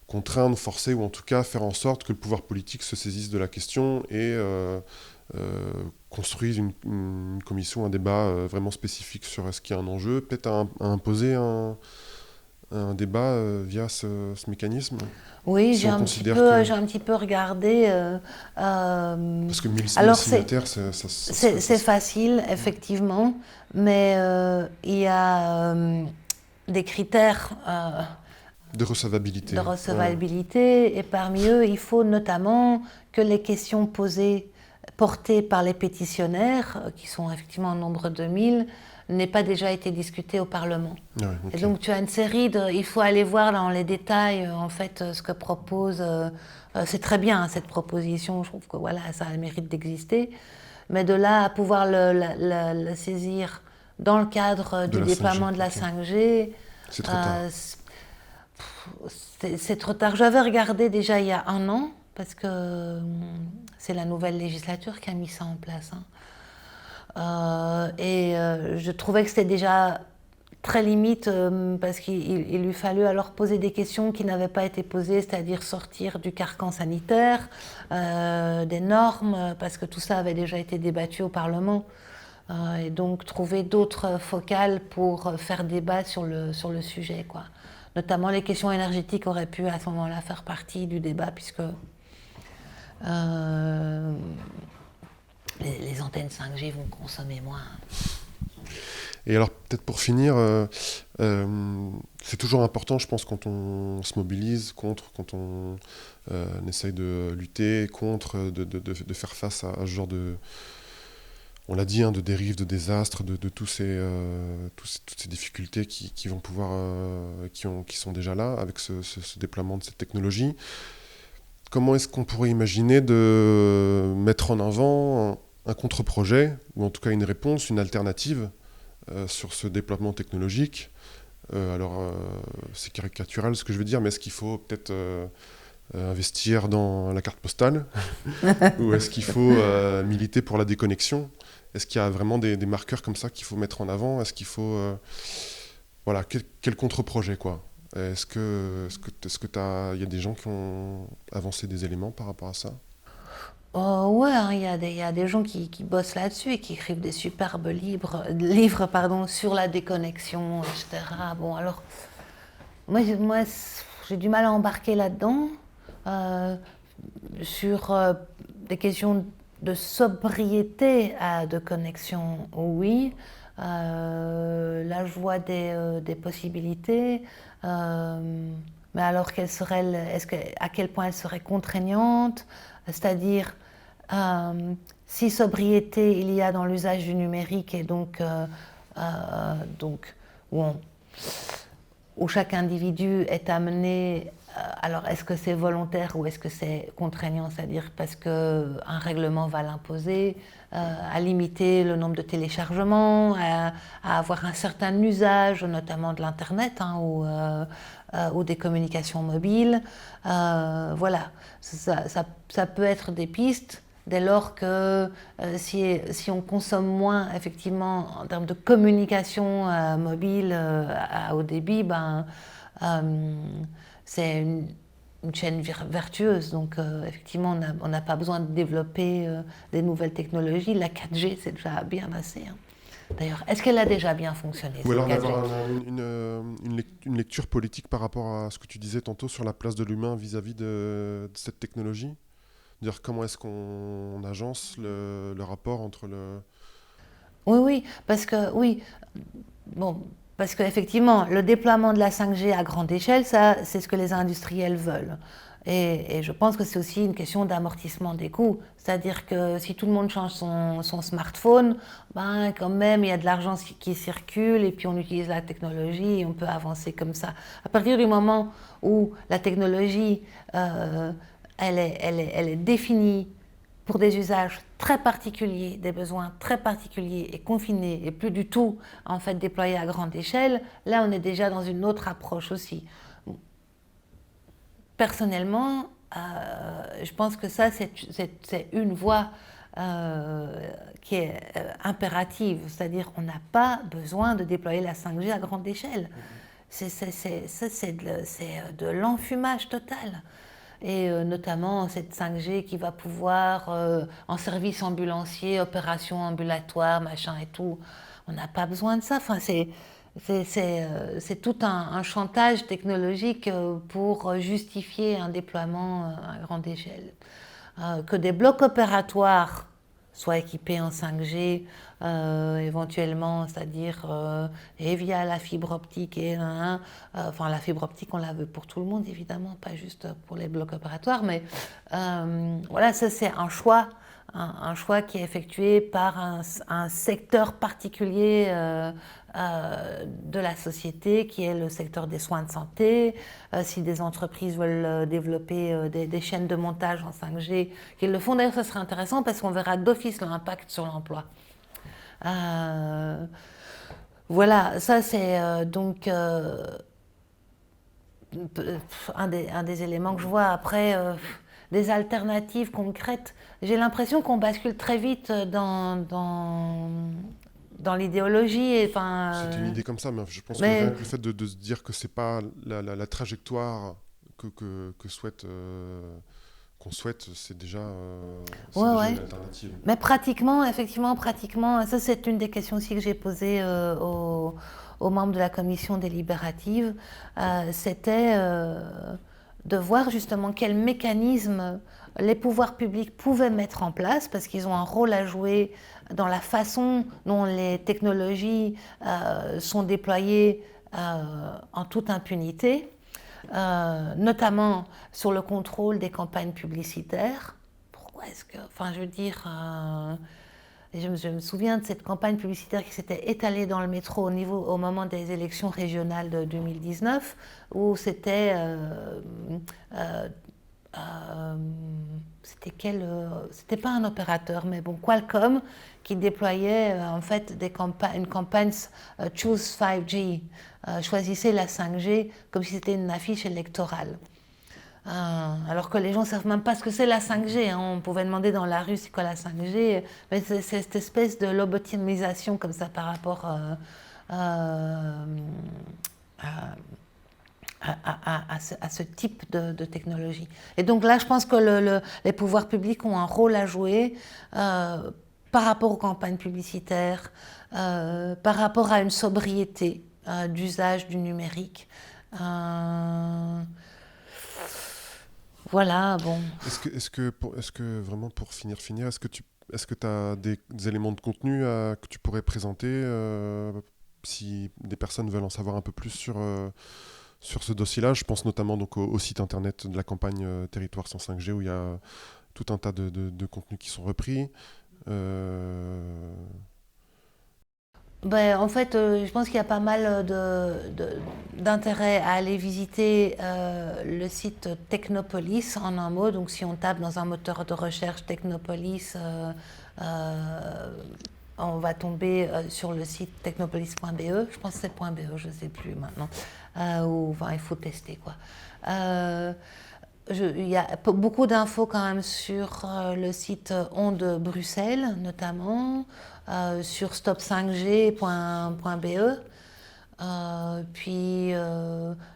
contraindre, forcer ou en tout cas faire en sorte que le pouvoir politique se saisisse de la question et construise une commission, un débat vraiment spécifique sur est-ce qu'il y a un enjeu, peut-être à imposer un débat via ce mécanisme. Oui, si j'ai un petit peu regardé. Parce que 1000 alors signataires, c'est facile, effectivement, mais il y a des critères de recevabilité. De recevabilité, et parmi eux, il faut notamment que les questions portées par les pétitionnaires, qui sont effectivement en nombre de 1000, n'aient pas déjà été discutées au Parlement. Ouais, okay. Et donc tu as une série de... Il faut aller voir dans les détails, en fait, ce que propose... c'est très bien, hein, cette proposition, je trouve que voilà, ça a le mérite d'exister. Mais de là à pouvoir le saisir dans le cadre du déploiement de la 5G... C'est trop tard. C'est trop tard. J'avais regardé déjà il y a 1 an, parce que c'est la nouvelle législature qui a mis ça en place. Hein. Je trouvais que c'était déjà très limite, parce qu'il lui fallut alors poser des questions qui n'avaient pas été posées, c'est-à-dire sortir du carcan sanitaire, des normes, parce que tout ça avait déjà été débattu au Parlement. Et donc trouver d'autres focales pour faire débat sur le sujet, quoi. Notamment les questions énergétiques auraient pu à ce moment-là faire partie du débat, puisque les antennes 5G vont consommer moins. Et alors peut-être pour finir, c'est toujours important, je pense, quand on se mobilise contre, quand on essaye de lutter contre, de faire face à ce genre de... On l'a dit, hein, de dérives, de désastres, de toutes ces difficultés qui vont pouvoir, qui sont déjà là avec ce déploiement de cette technologie. Comment est-ce qu'on pourrait imaginer de mettre en avant un contre-projet, ou en tout cas une réponse, une alternative sur ce déploiement technologique? C'est caricatural ce que je veux dire, mais est-ce qu'il faut peut-être investir dans la carte postale ou est-ce qu'il faut militer pour la déconnexion? Est-ce qu'il y a vraiment des marqueurs comme ça qu'il faut mettre en avant? Est-ce qu'il faut... voilà, quel contre-projet, quoi? Est-ce que il y a des gens qui ont avancé des éléments par rapport à ça? Ouais, hein, il y a des gens qui bossent là-dessus et qui écrivent des superbes livres pardon, sur la déconnexion, etc. Bon, alors, moi j'ai du mal à embarquer là-dedans. Euh, sur des questions de sobriété de connexion, oui. Là, je vois des possibilités. Mais alors, à quel point elles seraient contraignantes? C'est-à-dire, euh, si sobriété il y a dans l'usage du numérique et donc où on, où chaque individu est amené, alors est-ce que c'est volontaire ou est-ce que c'est contraignant, c'est-à-dire parce qu'un règlement va l'imposer, à limiter le nombre de téléchargements, à avoir un certain usage, notamment de l'Internet hein, ou des communications mobiles. Voilà, ça peut être des pistes dès lors que si on consomme moins effectivement en termes de communication mobile à haut débit, euh, c'est une chaîne vertueuse. Donc effectivement, on n'a pas besoin de développer des nouvelles technologies. La 4G, c'est déjà bien assez. Hein. D'ailleurs, est-ce qu'elle a déjà bien fonctionné, Ou cette alors 4G? d'avoir une lecture politique par rapport à ce que tu disais tantôt sur la place de l'humain vis-à-vis de cette technologie. Dire comment est-ce qu'on agence le rapport entre le... Oui, oui, parce que oui, bon, parce qu'effectivement, le déploiement de la 5G à grande échelle, ça, c'est ce que les industriels veulent. Et je pense que c'est aussi une question d'amortissement des coûts. C'est-à-dire que si tout le monde change son smartphone, ben, quand même, il y a de l'argent qui circule et puis on utilise la technologie et on peut avancer comme ça. À partir du moment où la technologie, euh, elle est définie pour des usages très particuliers, des besoins très particuliers et confinés et plus du tout en fait déployés à grande échelle, là on est déjà dans une autre approche aussi. Personnellement, je pense que ça c'est une voie qui est impérative, c'est-à-dire on n'a pas besoin de déployer la 5G à grande échelle. C'est de l'enfumage total. Et notamment cette 5G qui va pouvoir, en service ambulancier, opération ambulatoire, machin et tout, on n'a pas besoin de ça. Enfin, c'est tout un chantage technologique pour justifier un déploiement à grande échelle. Que des blocs opératoires soient équipés en 5G, éventuellement, c'est-à-dire et via la fibre optique enfin la fibre optique on la veut pour tout le monde évidemment, pas juste pour les blocs opératoires, mais voilà, ça c'est un choix qui est effectué par un secteur particulier de la société, qui est le secteur des soins de santé. Si des entreprises veulent développer des chaînes de montage en 5G, qu'ils le font. D'ailleurs, ça serait intéressant parce qu'on verra d'office l'impact sur l'emploi. Euh, voilà, ça c'est un des éléments que je vois. Après, des alternatives concrètes, j'ai l'impression qu'on bascule très vite dans l'idéologie. Enfin, C'était une idée comme ça, mais je pense que rien mais que le fait de se dire que c'est pas la trajectoire que souhaite, qu'on souhaite, c'est ouais, déjà ouais. une alternative. Mais effectivement, pratiquement, ça c'est une des questions aussi que j'ai posées aux membres de la commission délibérative, c'était de voir justement quels mécanismes les pouvoirs publics pouvaient mettre en place, parce qu'ils ont un rôle à jouer dans la façon dont les technologies sont déployées en toute impunité, notamment sur le contrôle des campagnes publicitaires. Pourquoi est-ce que, enfin, je veux dire, je me souviens de cette campagne publicitaire qui s'était étalée dans le métro au moment des élections régionales de 2019, où euh, euh, c'était pas un opérateur, mais bon, Qualcomm, qui déployait en fait une campagne Choose 5G, choisissez la 5G, comme si c'était une affiche électorale. Alors que les gens ne savent même pas ce que c'est la 5G. Hein. On pouvait demander dans la rue c'est quoi la 5G, mais c'est cette espèce de lobotomisation comme ça par rapport à ce type de technologie. Et donc là, je pense que les pouvoirs publics ont un rôle à jouer par rapport aux campagnes publicitaires, par rapport à une sobriété d'usage du numérique. Voilà, bon. Est-ce que vraiment pour finir, est-ce que tu as des éléments de contenu que tu pourrais présenter si des personnes veulent en savoir un peu plus sur ce dossier-là? Je pense notamment donc au site internet de la campagne Territoire sans 5G où il y a tout un tas de contenus qui sont repris. Ben, en fait, je pense qu'il y a pas mal d'intérêt à aller visiter le site Technopolis en un mot. Donc, si on tape dans un moteur de recherche Technopolis, on va tomber sur le site technopolis.be. Je pense que c'est .be, je ne sais plus maintenant. Enfin, il faut tester, quoi. Il y a beaucoup d'infos quand même sur le site Onde Bruxelles, notamment, sur stop5g.be. Puis il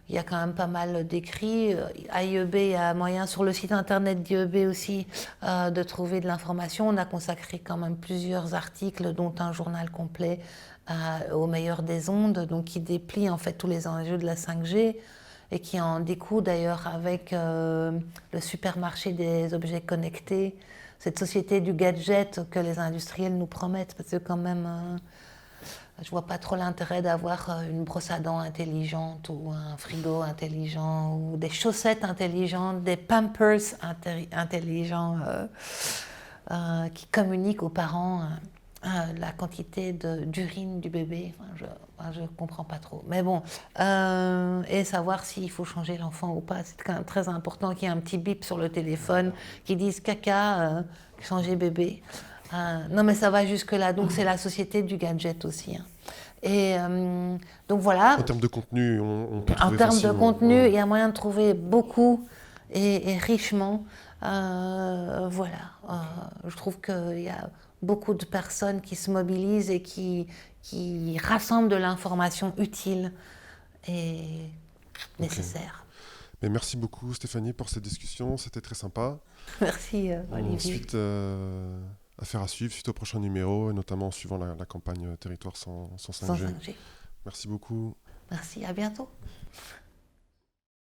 y a quand même pas mal d'écrits. À IEB, il y a moyen sur le site internet d'IEB aussi de trouver de l'information. On a consacré quand même plusieurs articles, dont un journal complet au meilleur des ondes, donc qui déplie en fait tous les enjeux de la 5G et qui en découle d'ailleurs avec le supermarché des objets connectés, cette société du gadget que les industriels nous promettent, parce que quand même, je vois pas trop l'intérêt d'avoir une brosse à dents intelligente ou un frigo intelligent ou des chaussettes intelligentes, des Pampers intelligents qui communiquent aux parents la quantité d'urine du bébé. Enfin, je comprends pas trop. Mais bon, et savoir s'il faut changer l'enfant ou pas. C'est quand même très important qu'il y ait un petit bip sur le téléphone qui dise caca, changer bébé. Non, mais ça va jusque-là. Donc, c'est la société du gadget aussi. Hein. Et donc, voilà. En termes de contenu, on peut En trouver termes de facilement. contenu, il y a moyen de trouver beaucoup et richement. Voilà. Je trouve qu'il y a beaucoup de personnes qui se mobilisent et qui rassemblent de l'information utile et nécessaire. Mais merci beaucoup Stéphanie pour cette discussion, c'était très sympa. Merci Olivier. Ensuite, affaire à suivre suite au prochain numéro, et notamment en suivant la campagne Territoire sans 5G. Sans 5G. Merci beaucoup. Merci, à bientôt.